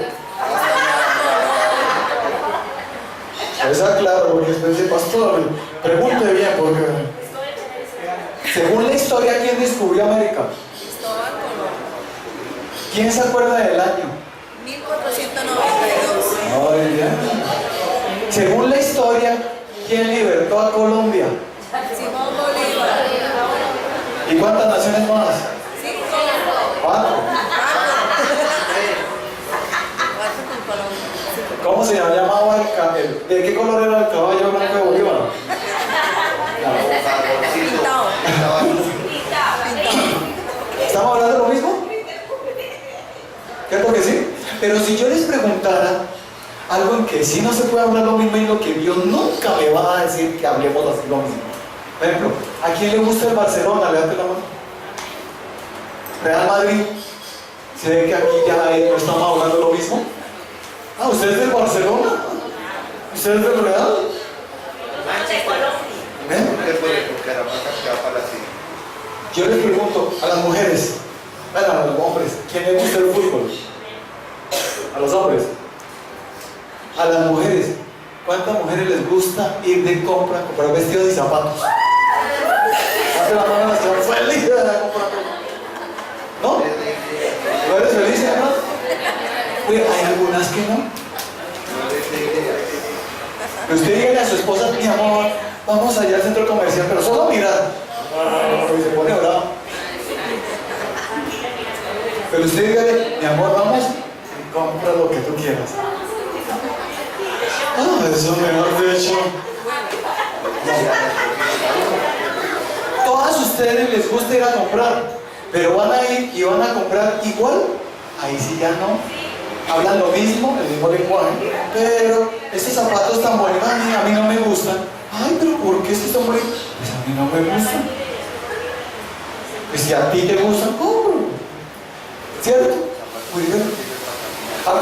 Está claro, porque después dice, pastor, pregunte bien, porque según la historia, ¿quién descubrió América? ¿Quién se acuerda del año? 1492. Muy bien. Según la historia, ¿quién libertó a Colombia? Simón Bolívar. ¿Y cuántas naciones más? 5. 4. 4 con Colombia. ¿Cómo se llamaba el caballo? ¿De qué color era el caballo blanco de Bolívar? Pintado. ¿Estamos hablando de lo mismo? ¿Cierto que sí? Pero si yo les preguntara algo en que sí no se puede hablar lo mismo y lo que Dios nunca me va a decir que hablemos así lo mismo. Por ejemplo, ¿a quién le gusta el Barcelona? Levante la mano. Real Madrid. ¿Se ve que aquí ya no estamos hablando lo mismo? Ah, ¿usted es del Barcelona? ¿Usted es del Real? Yo les pregunto a las mujeres, bueno, a los hombres, ¿quién les gusta el fútbol? A los hombres. A las mujeres, ¿cuántas mujeres les gusta ir de compra, comprar vestidos y zapatos? ¿Cuántas las manos están felices de la compra? ¿No? ¿No eres feliz, hermano? Oye, hay algunas que no. Pero usted dígale a su esposa, mi amor, vamos allá al centro comercial, pero solo a mirar. Y se pone bravo. Pero usted dígale, mi amor, vamos y compra lo que tú quieras. Ah, eso mejor dicho. Todas ustedes les gusta ir a comprar, pero van a ir y van a comprar igual. Ahí sí ya no. Hablan lo mismo, el mismo lenguaje, pero estos zapatos tan bonitos a mí no me gustan. Ay, pero ¿por qué estos tan bonitos? Pues a mí no me gustan. Pues si a ti te gustan, compro. ¿Cierto? Muy bien.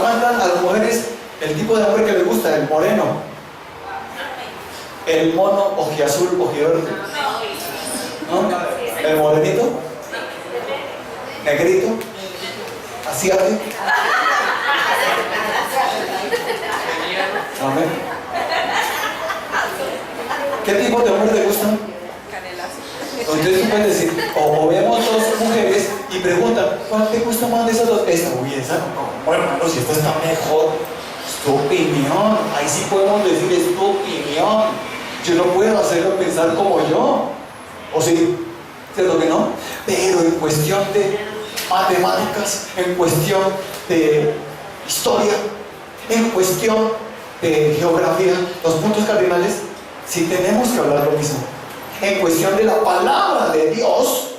Mandan a las mujeres el tipo de hombre que les gusta, el moreno, el mono, ojiazul, ojiverde, ¿no? El morenito, negrito, asiático. Amén. ¿Qué tipo de hombres le gustan? Canelazo. Entonces tú puedes decir, o vemos dos mujeres y preguntan, ¿cuál te gusta más de esas dos? Esta, uy, esa no, bueno, hermano, si esta está mejor, es tu opinión, ahí sí podemos decir, es tu opinión, yo no puedo hacerlo pensar como yo, ¿o sí? ¿Cierto que no? Pero en cuestión de matemáticas, en cuestión de historia, en cuestión de geografía, los puntos cardinales, sí tenemos que hablar lo mismo. En cuestión de la palabra de Dios,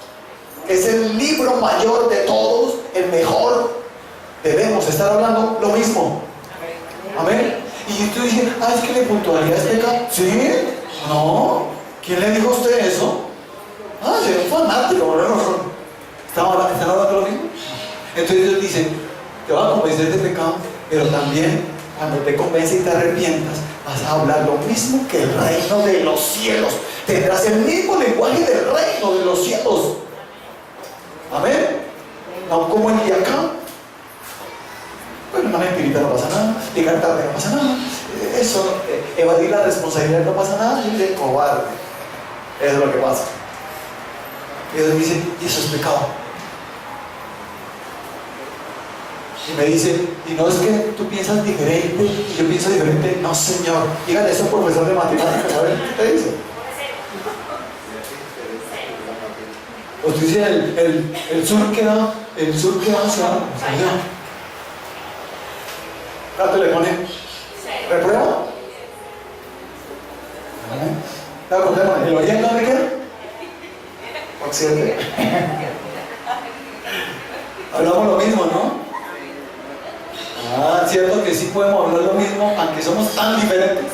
que es el libro mayor de todos, el mejor, debemos estar hablando lo mismo. Amén. Y tú dices, es que la puntualidad es pecado. ¿Sí? No. ¿Quién le dijo a usted eso? Es un fanático. ¿Están hablando lo mismo? Entonces Dios dice, te va a convencer de pecado, pero también cuando te convence y te arrepientas, vas a hablar lo mismo que el reino de los cielos. Tendrás el mismo lenguaje del reino de los cielos. Amén. No como el de acá. Bueno, una mentirita no pasa nada, llegar tarde no pasa nada. Eso, evadir la responsabilidad no pasa nada, yo soy cobarde. Eso es lo que pasa. Y Dios dice, y eso es pecado. Y me dice, y no es que tú piensas diferente y yo pienso diferente. No, señor. Dígale eso, profesor de matemáticas, a ver, ¿qué te dice? Pues tú dices, el sur queda hacia allá. ¿Cuánto le pone? ¿Reprueba? ¿El oriente dónde queda? Occidente. Hablamos lo mismo, ¿no? Cierto que sí podemos hablar lo mismo, aunque somos tan diferentes.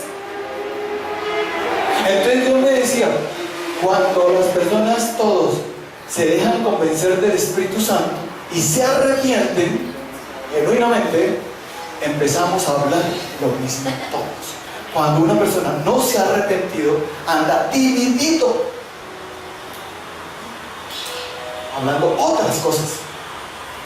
Entonces Dios me decía, cuando las personas todos se dejan convencer del Espíritu Santo y se arrepienten genuinamente, empezamos a hablar lo mismo todos. Cuando una persona no se ha arrepentido, anda dividido, hablando otras cosas.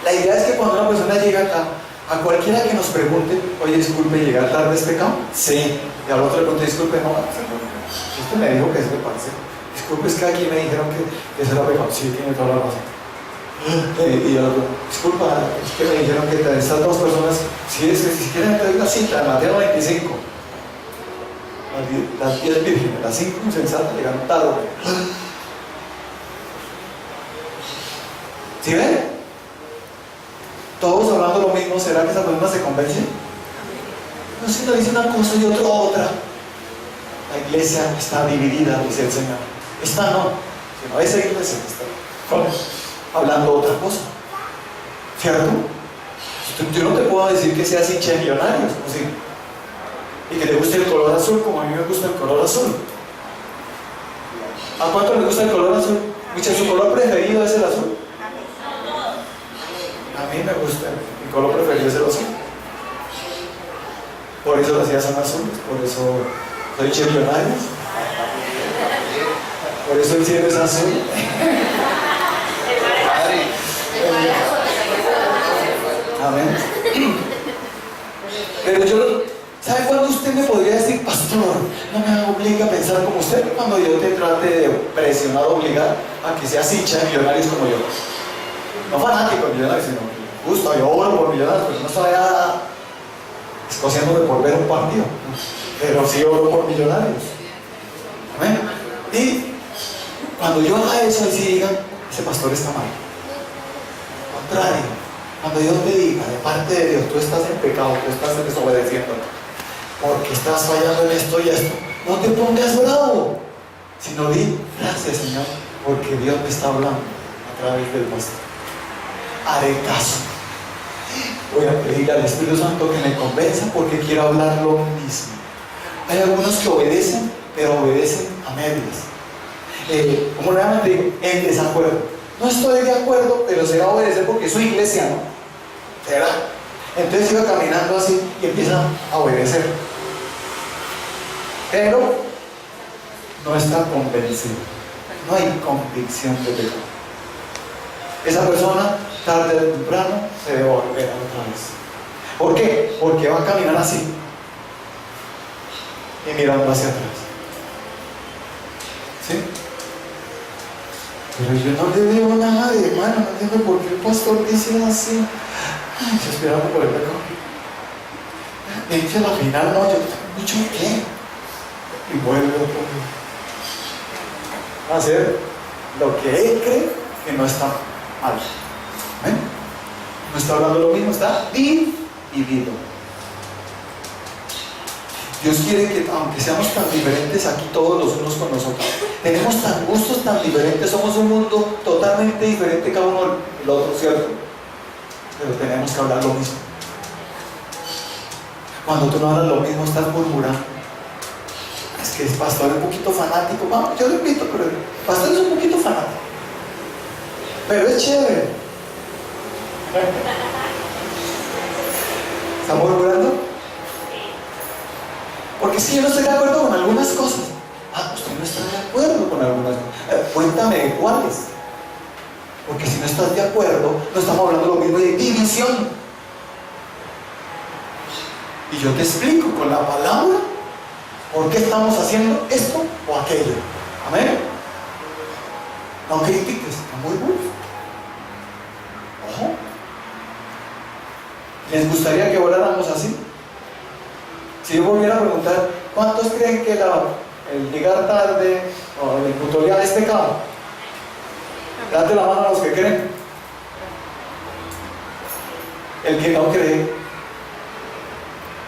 La idea es que cuando una persona llega acá, a cualquiera que nos pregunte, oye, disculpe, ¿llegar tarde es pecado? Sí. Y al otro le pregunté, disculpe, no, usted me dijo que eso me parece. Disculpe, es que aquí me dijeron que eso era pecado. Sí, tiene toda la razón. Y al otro, disculpa, es que me dijeron que estas dos personas, si es que si quieren traer una cita, Mateo 25, las 10 vírgenes, las 5 insensatas llegaron tarde. ¿Sí ven? Todos hablando lo mismo, ¿será que esa persona se convence? No, si uno dice una cosa y otro otra. La iglesia está dividida, dice el Señor. Esta no, sino esa iglesia está hablando otra cosa. ¿Cierto? Yo no te puedo decir que seas hincha de Millonarios, ¿o sí? Y que te guste el color azul como a mí me gusta el color azul. ¿A cuánto le gusta el color azul? Micha, ¿su color preferido es el azul? A mí me gusta, mi color preferido es el azul. Por eso las sillas son azules, por eso soy hincha de Millonarios. Por eso el cielo es azul. Amén. Pero yo, ¿sabe cuándo usted me podría decir, pastor, no me obliga a pensar como usted? Cuando yo te trate de presionar o obligar a que seas hincha de Millonarios como yo. No fanático de Millonarios, sino justo, yo oro por Millonarios, pero no estoy escociéndome por ver un partido. Pero sí oro por Millonarios. Amén. Y cuando yo haga eso, y si digan, ese pastor está mal. Al contrario. Cuando Dios te diga, de parte de Dios, tú estás en pecado, tú estás desobedeciendo, porque estás fallando en esto y esto, no te pongas bravo, sino di, gracias Señor, porque Dios me está hablando a través del pastor. Haré caso. Voy a pedirle al Espíritu Santo que me convenza porque quiero hablar lo mismo. Hay algunos que obedecen, pero obedecen a medias. Como realmente digo, en desacuerdo. No estoy de acuerdo, pero se va a obedecer porque soy cristiano. ¿Será? Entonces iba caminando así y empieza a obedecer. Pero no está convencido. No hay convicción de pecado. Esa persona, tarde o temprano, se debe volver otra vez. ¿Por qué? Porque va a caminar así y mirando hacia atrás. ¿Sí? Pero yo no le veo nada de hermano, no entiendo por qué el pastor dice así. Ay, yo esperando por el pecado. Me dice a la final, no, yo mucho qué. Y vuelve a hacer lo que él cree que no está mal. ¿Ven? No está hablando lo mismo, está dividido. Dios quiere que, aunque seamos tan diferentes aquí todos los unos con nosotros, tenemos tan gustos tan diferentes, somos un mundo totalmente diferente cada uno del otro, ¿cierto? Pero tenemos que hablar lo mismo. Cuando tú no hablas lo mismo, estás murmurando. Es que el pastor es un poquito fanático. Vamos, yo lo invito, pero el pastor es un poquito fanático. Pero es chévere. ¿Está murmurando? Porque si yo no estoy de acuerdo con algunas cosas. Usted no está de acuerdo con algunas cosas. Cuéntame de cuáles. Porque si no estás de acuerdo, no estamos hablando lo mismo de división. Y yo te explico con la palabra por qué estamos haciendo esto o aquello. Amén. No critiques, no murmures. Ojo. ¿Les gustaría que oráramos así? Si yo volviera a preguntar, ¿cuántos creen que el llegar tarde o el impuntualidad es pecado? Date la mano a los que creen. El que no cree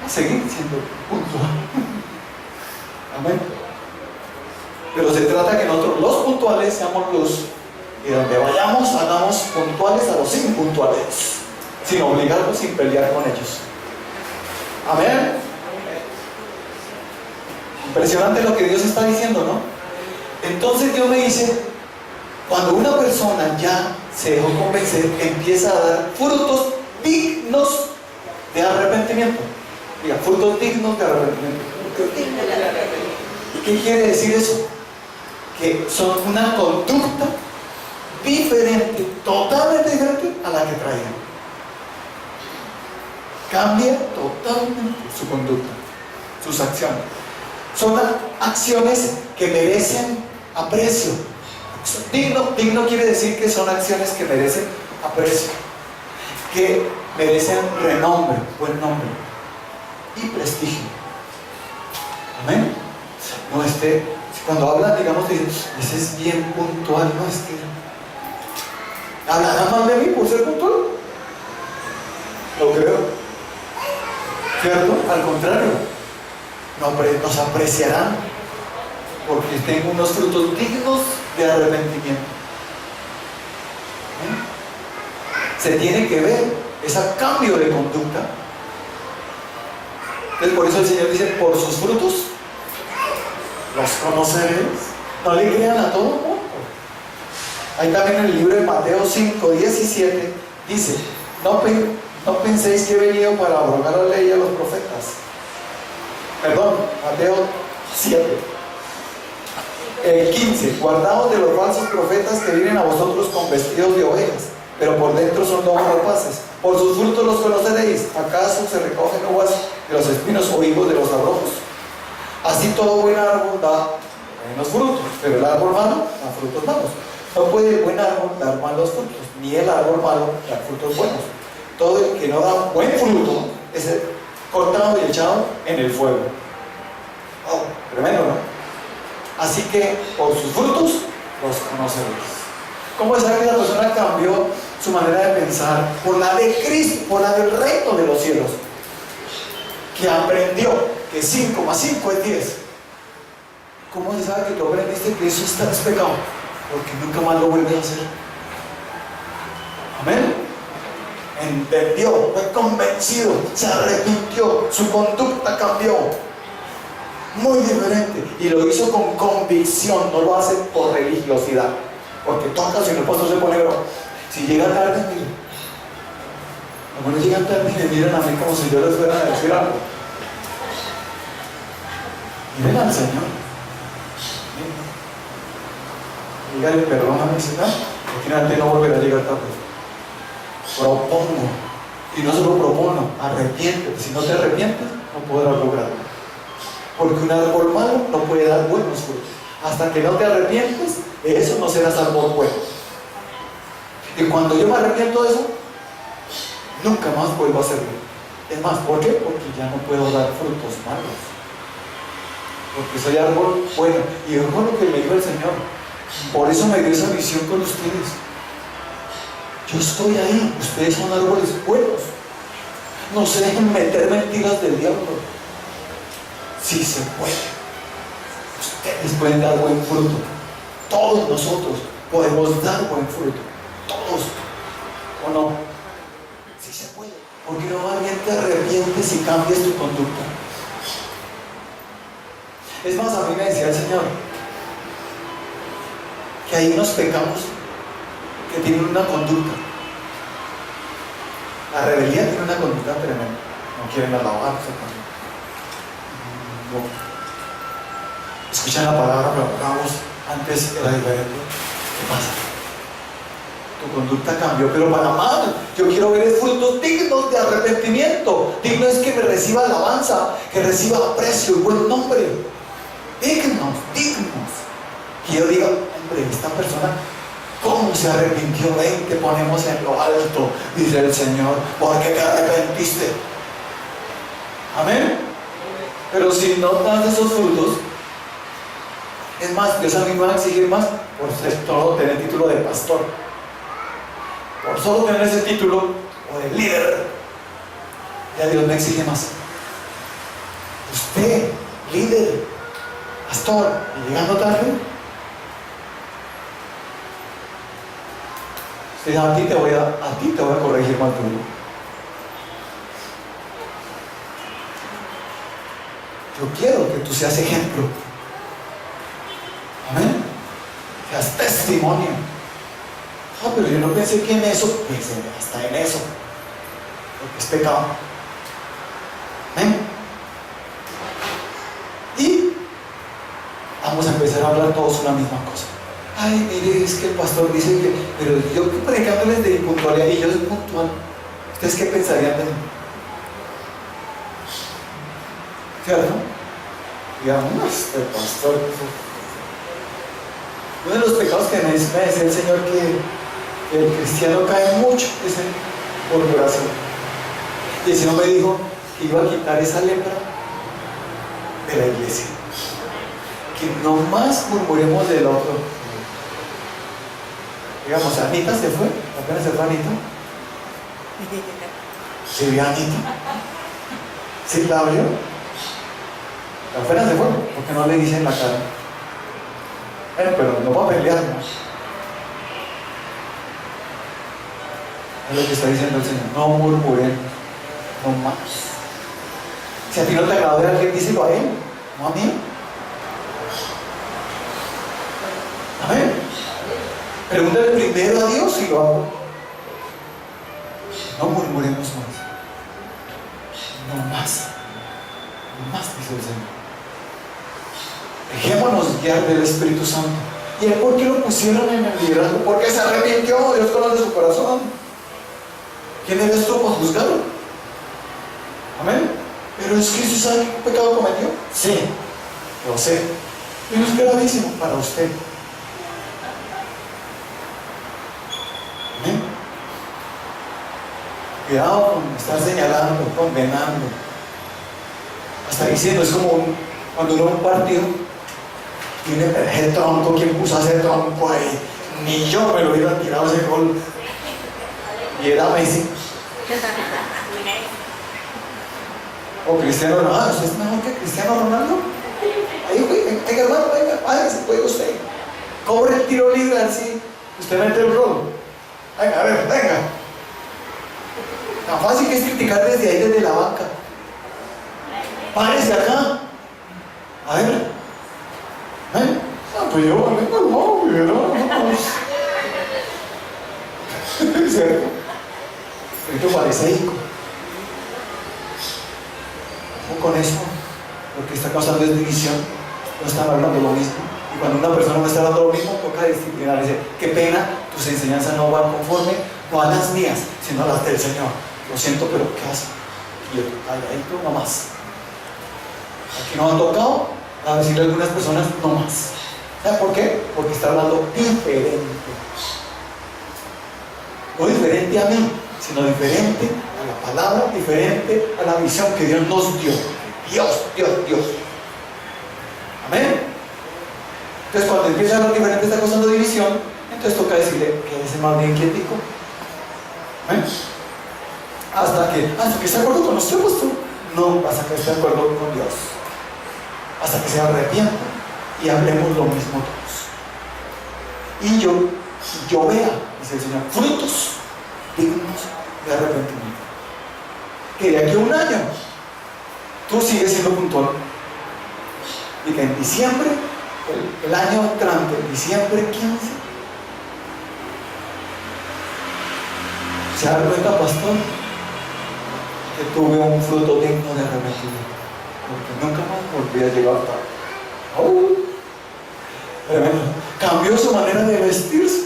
va a seguir siendo puntual. Amén. Pero se trata que nosotros los puntuales seamos luz y donde vayamos hagamos puntuales a los impuntuales, sin obligarlos, sin pelear con ellos. Amén. Impresionante lo que Dios está diciendo, ¿no? Entonces Dios me dice, cuando una persona ya se dejó convencer, empieza a dar frutos dignos de arrepentimiento. Diga, frutos dignos de arrepentimiento. ¿Qué quiere decir eso? Que son una conducta diferente, totalmente diferente a la que traían. Cambia totalmente su conducta, sus acciones. Son acciones que merecen aprecio. Digno quiere decir que son acciones que merecen aprecio, que merecen renombre, buen nombre y prestigio. Amén. No cuando hablan, digamos, dicen, ese es bien puntual, no es que hablará mal de mí por ser puntual. Lo creo. ¿Cierto? Al contrario. Nos apreciarán porque tengo unos frutos dignos de arrepentimiento. Se tiene que ver ese cambio de conducta. Entonces por eso el Señor dice, por sus frutos los conoceréis. No le crean a todo mundo. Ahí también en el libro de Mateo 5:17 dice, no penséis que he venido para abrogar la ley y a los profetas. Perdón, Mateo 7. 15. Guardaos de los falsos profetas que vienen a vosotros con vestidos de ovejas, pero por dentro son lobos rapaces. Por sus frutos los conoceréis. ¿Acaso se recogen uvas de los espinos o higos de los abrojos? Así todo buen árbol da buenos frutos, pero el árbol malo da frutos malos. No puede el buen árbol dar malos frutos, ni el árbol malo dar frutos buenos. Todo el que no da buen fruto es cortado y echado en el fuego. Oh, tremendo, ¿no? Así que por sus frutos los conoceréis. ¿Cómo es que la persona cambió su manera de pensar por la de Cristo, por la del reino de los cielos? Que aprendió que 5 más 5 es 10. ¿Cómo se sabe que tú aprendiste que eso es pecado? Porque nunca más lo vuelves a hacer. Amén. Entendió, fue convencido, se arrepintió, su conducta cambió. Muy diferente. Y lo hizo con convicción, no lo hace por religiosidad. Porque toca, si no el pastor se pone bravo. Si llega tarde, mire. Como no llegan tarde y me miran a mí como si yo les fuera a decir algo. Miren al Señor. Dígale, perdóname, Señor. Al final no volverá a llegar tarde. Propongo. Y no solo propongo, arrepiéntete. Si no te arrepientes, no podrás lograrlo. Porque un árbol malo no puede dar buenos frutos. Hasta que no te arrepientes, de eso no serás árbol bueno. Y cuando yo me arrepiento de eso, nunca más vuelvo a hacerlo. Es más, ¿por qué? Porque ya no puedo dar frutos malos. Porque soy árbol bueno. Y ojo lo que me dijo el Señor. Por eso me dio esa visión con ustedes. Yo estoy ahí, ustedes son árboles buenos. No se dejen meter mentiras del diablo. Sí se puede. Ustedes pueden dar buen fruto. Todos nosotros podemos dar buen fruto. Todos. ¿O no? Sí se puede. Porque no más bien te arrepientes y cambias tu conducta. Es más, a mí me decía el Señor que hay unos pecados que tienen una conducta. La rebeldía tiene una conducta tremenda. No quieren alabarse. No. Escuchan la palabra, pero vamos, antes era diferente. ¿Qué pasa? Tu conducta cambió, pero para mal. Yo quiero ver frutos dignos de arrepentimiento. Digno es que me reciba alabanza, que reciba aprecio y buen nombre. Dignos. Que yo diga, hombre, esta persona, ¿cómo se arrepintió? Ven, te ponemos en lo alto, dice el Señor, porque te arrepentiste. Amén. Pero si no das esos frutos, es más, Dios a mí me va a exigir más por ser todo, tener título de pastor, por solo tener ese título o de líder. Ya Dios me exige más. Usted, líder, pastor, y llegando tarde, a ti te voy a corregir más duro. Yo quiero que tú seas ejemplo. Amén. Seas testimonio. Pero yo no pensé que en eso, pensé hasta en eso, porque es pecado. Amén. Y vamos a empezar a hablar todos una misma cosa. Ay, mire, es que el pastor dice que, pero yo predicándoles de impuntualidad y yo soy puntual. ¿Ustedes qué pensarían de mí? ¿Cierto? Digamos, no, este pastor. Uno de los pecados que me decía el Señor que el cristiano cae mucho es en murmuración. Y el Señor me dijo que iba a quitar esa lepra de la iglesia. Que no más murmuremos del otro. Digamos, Anita se fue, apenas se fue Anita. ¿Se vio Anita? ¿Sí la abrió? Apenas se fue, porque no le dicen la cara. Pero no va a pelear, ¿no? Es lo que está diciendo el Señor. No murmuren, no más. Si a ti no te agradó de alguien, díselo a él, no a mí. Amén. Pregúntale primero a Dios y lo hago. No murmuremos más. No más. No más, dice el Señor. Dejémonos guiar del Espíritu Santo. ¿Y él por qué lo pusieron en el liderazgo? Porque se arrepintió. Dios conoce su corazón. ¿Quién eres tú para juzgarlo? Amén. Pero es que ¿usted sabe qué pecado cometió? Sí, lo sé. Pero es gravísimo para usted. Amén. Cuidado con estar señalando, condenando. Hasta diciendo, es como cuando uno va a un partido, tiene el tronco, ¿quién puso ese tronco ahí? Ni yo me lo hubiera tirado ese gol. Y era Messi. O Cristiano Ronaldo. ¿Usted es mejor que Cristiano Ronaldo? Ahí, venga hermano, venga, váyase, juegue usted. Cobre el tiro libre así. Usted mete el rol. Venga, a ver, venga. Tan fácil que es criticar desde ahí, desde la banca. Párese acá. A ver. ¿Eh? Pues yo, no. ¿Cierto? Esto parece hijo. Con eso, lo que está causando es división. No están hablando lo mismo. Y cuando una persona no está hablando lo mismo, toca disciplinar. Dice, qué pena, tus enseñanzas no van conforme, no a las mías, sino a las del Señor. Lo siento, pero ¿qué hace? Y yo, calladito, no más. Aquí nos han tocado a decirle a algunas personas, no más. ¿Sabe por qué? Porque está hablando diferente. No diferente a mí, sino diferente a la palabra, diferente a la visión que Dios nos dio. Dios. Amén. Entonces cuando empieza a hablar diferente, está causando división, entonces toca decirle que ese más bien quietico. Amén. Hasta que esté de acuerdo con usted, pastor. No, hasta que esté de acuerdo con Dios. Hasta que se arrepienta y hablemos lo mismo todos. Y yo vea, dice el Señor, frutos dignos de arrepentimiento. Que de aquí a un año tú sigues siendo puntual. Y que en diciembre, el año entrante, diciembre 15, se da cuenta, pastor, que tuve un fruto digno de arrepentimiento, porque nunca más volví a llegar tarde. Tremendo. Cambió su manera de vestirse,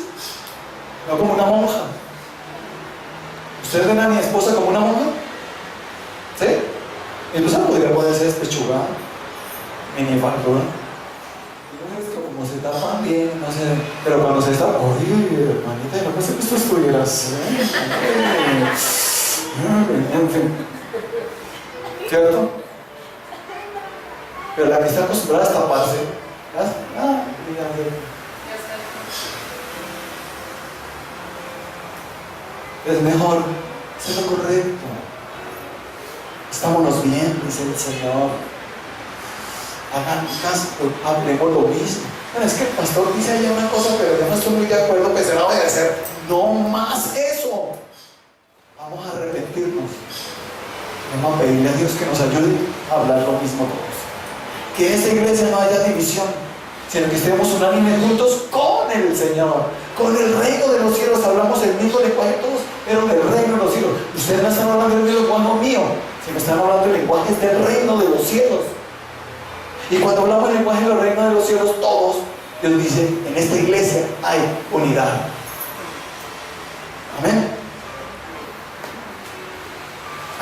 no como una monja. ¿Ustedes ven a mi esposa como una monja? ¿Sí? Entonces podría ponerse despechugada, mini falda. Como se tapan bien, no sé, pero cuando se está, oye, hermanita, no pensé que esto estuviera así. En fin, ¿cierto? Pero la que está acostumbrada a taparse, es mejor hacer lo correcto. Estámonos bien, dice el Señor. Hagan caso, hablemos lo mismo. Bueno, es que el pastor dice allá una cosa, pero yo no estoy muy de acuerdo, que se va a obedecer. No más eso. Vamos a arrepentirnos. Vamos a pedirle a Dios que nos ayude a hablar lo mismo todos. Que en esta iglesia no haya división, sino que estemos unánimes juntos con el Señor, con el reino de los cielos. Hablamos el mismo lenguaje todos, pero del reino de los cielos. Ustedes no están hablando del lenguaje mío, sino están hablando del lenguaje del reino de los cielos. Y cuando hablamos del lenguaje del reino de los cielos, todos, Dios dice, en esta iglesia hay unidad. Amén.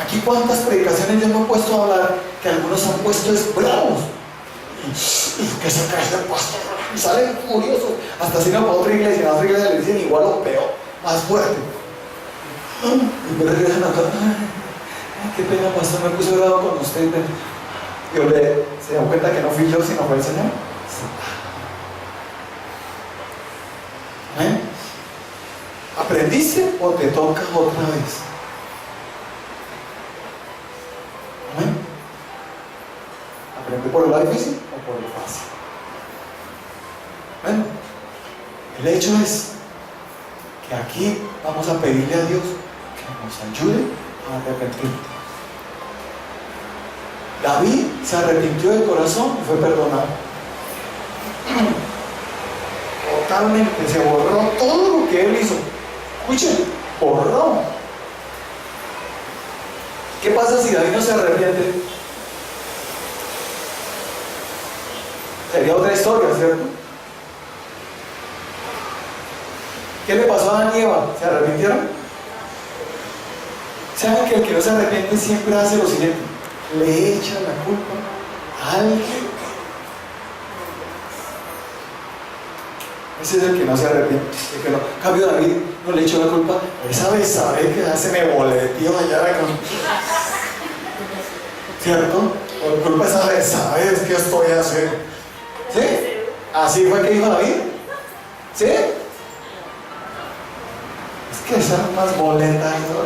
Aquí cuántas predicaciones yo me he puesto a hablar, que algunos han puesto es bravos. Que se cae el pastor y salen furiosos. Hasta si no para otra iglesia, en otra iglesia le dicen igual o peor, más fuerte. Y me regresan acá. Ay, qué pena, pastor, me puse bravo con usted. Yo se dio cuenta que no fui yo, sino fue el Señor. ¿Eh? ¿Aprendiste o te toca otra vez? ¿Amén? ¿Aprende por lo difícil o por lo fácil? Bueno, el hecho es que aquí vamos a pedirle a Dios que nos ayude a arrepentirnos. David se arrepintió de corazón y fue perdonado. Totalmente, se borró todo lo que él hizo. Escuchen, borró. ¿Qué pasa si David no se arrepiente? Sería otra historia, ¿cierto? ¿Qué le pasó a Adán y Eva? ¿Se arrepintieron? ¿Saben que el que no se arrepiente siempre hace lo siguiente? Le echa la culpa a alguien? Ese es el que no se arrepiente. El que no. En cambio, David no le echó la culpa. Esa vez sabe que hace me boletío allá con... ¿Cierto? Por culpa esa vez, ¿sabes qué estoy haciendo? ¿Sí? Así fue que dijo David. ¿Sí? Es que esas más boletas, ¿no?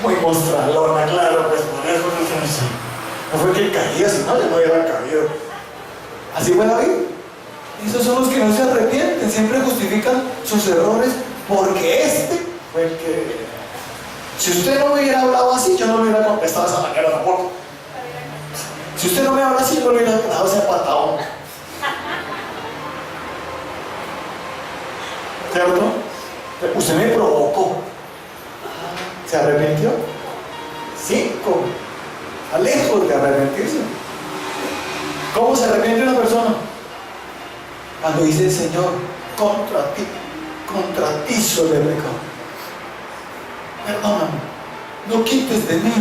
Muy mostralona, claro, pues por eso no fue que caía, si no, ya no hubiera caído. Así fue David. Esos son los que no se arrepienten, siempre justifican sus errores, porque este fue el que... Si usted no me hubiera hablado así, yo no le hubiera contestado de esa manera tampoco. Si usted no me habla así, yo no le hubiera dado ese patadón. ¿Cierto? Usted me provocó. ¿Se arrepintió? 5. Está lejos de arrepentirse. ¿Cómo se arrepiente una persona? Cuando dice, Señor, contra ti soy el pecado. Perdóname, no quites de mí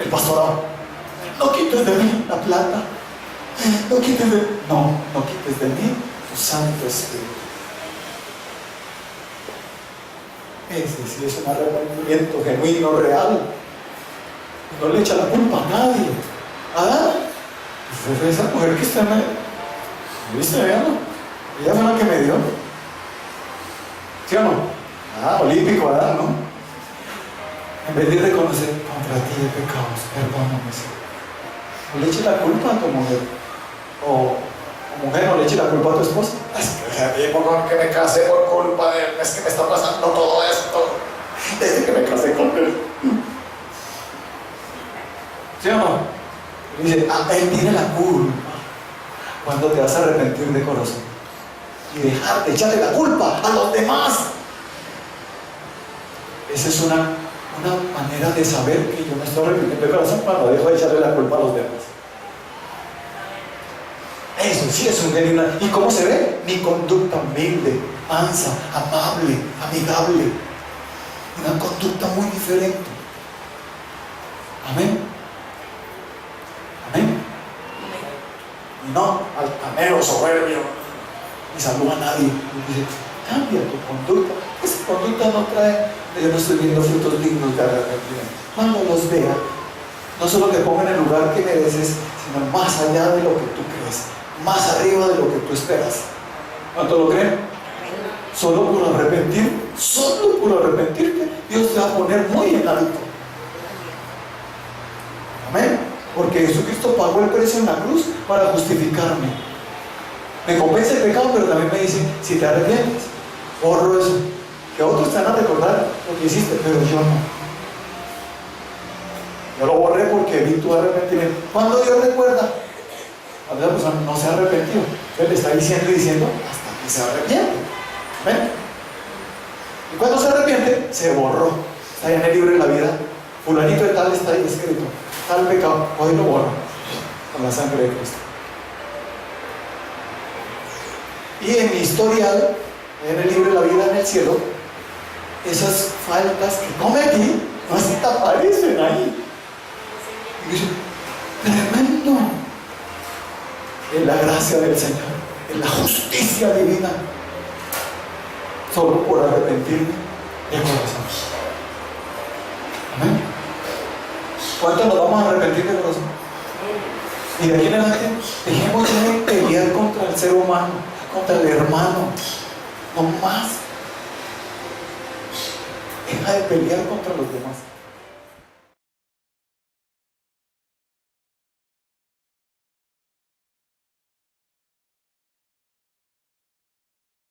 el pastorado. No quites de mí la plata. No quites de mí. No quites de mí tu Santo Espíritu. Ese sí es un arrepentimiento genuino, real. No le echa la culpa a nadie. ¿Ah? Fue esa mujer que está en el... ¿Viste? Veanlo. Ella fue la que me dio. ¿Sí o no? Olímpico, ¿verdad? ¿No? En vez de reconocer, contra ti he pecado, perdóname, Señor. No le eche la culpa a tu mujer. O mujer, no le eche la culpa a tu esposa. Es que con que me casé por culpa de él, es que me está pasando todo esto. Desde que me casé con él. ¿Sí o no? Y dice, él tiene la culpa. Cuando te vas a arrepentir de corazón y dejar de echarle la culpa a los demás. Esa es una manera de saber que yo me estoy arrepintiendo de corazón cuando dejo de echarle la culpa a los demás. Eso sí es un genuino. ¿Y cómo se ve? Mi conducta humilde, mansa, amable, amigable. Una conducta muy diferente. Amén. Amén. Y no altanero, soberbio, ni saluda a nadie. Y dice, cambia tu conducta. Esa conducta no trae, yo no estoy viendo frutos dignos de arrepentimiento. Cuando los vea, no solo te ponga en el lugar que mereces, sino más allá de lo que tú crees, más arriba de lo que tú esperas. ¿Cuánto lo creen? Solo por arrepentirte, Dios te va a poner muy en alto. Amén. Porque Jesucristo pagó el precio en la cruz para justificarme. Me convence el pecado, pero también me dice, si te arrepientes, borro eso. Que otros te van a recordar lo que hiciste, pero yo no. Yo lo borré porque vi tu arrepentimiento. ¿Cuándo Dios recuerda? Cuando esa persona no se ha arrepentido. Él le está diciendo y diciendo hasta que se arrepiente. ¿Ven? Y cuando se arrepiente, se borró. Está ahí en el libro de la vida. Fulanito de tal está ahí escrito. Tal pecado, hoy lo borro con la sangre de Cristo. Y en mi historial, en el libro de la vida en el cielo, esas faltas que cometí no se te aparecen ahí. Y dice, tremendo. En la gracia del Señor, en la justicia divina, solo por arrepentirme de corazón. Amén. ¿Cuánto nos vamos a arrepentir de corazón? Y de aquí en adelante, dejemos de pelear contra el ser humano, contra el hermano, no más. Deja de pelear contra los demás.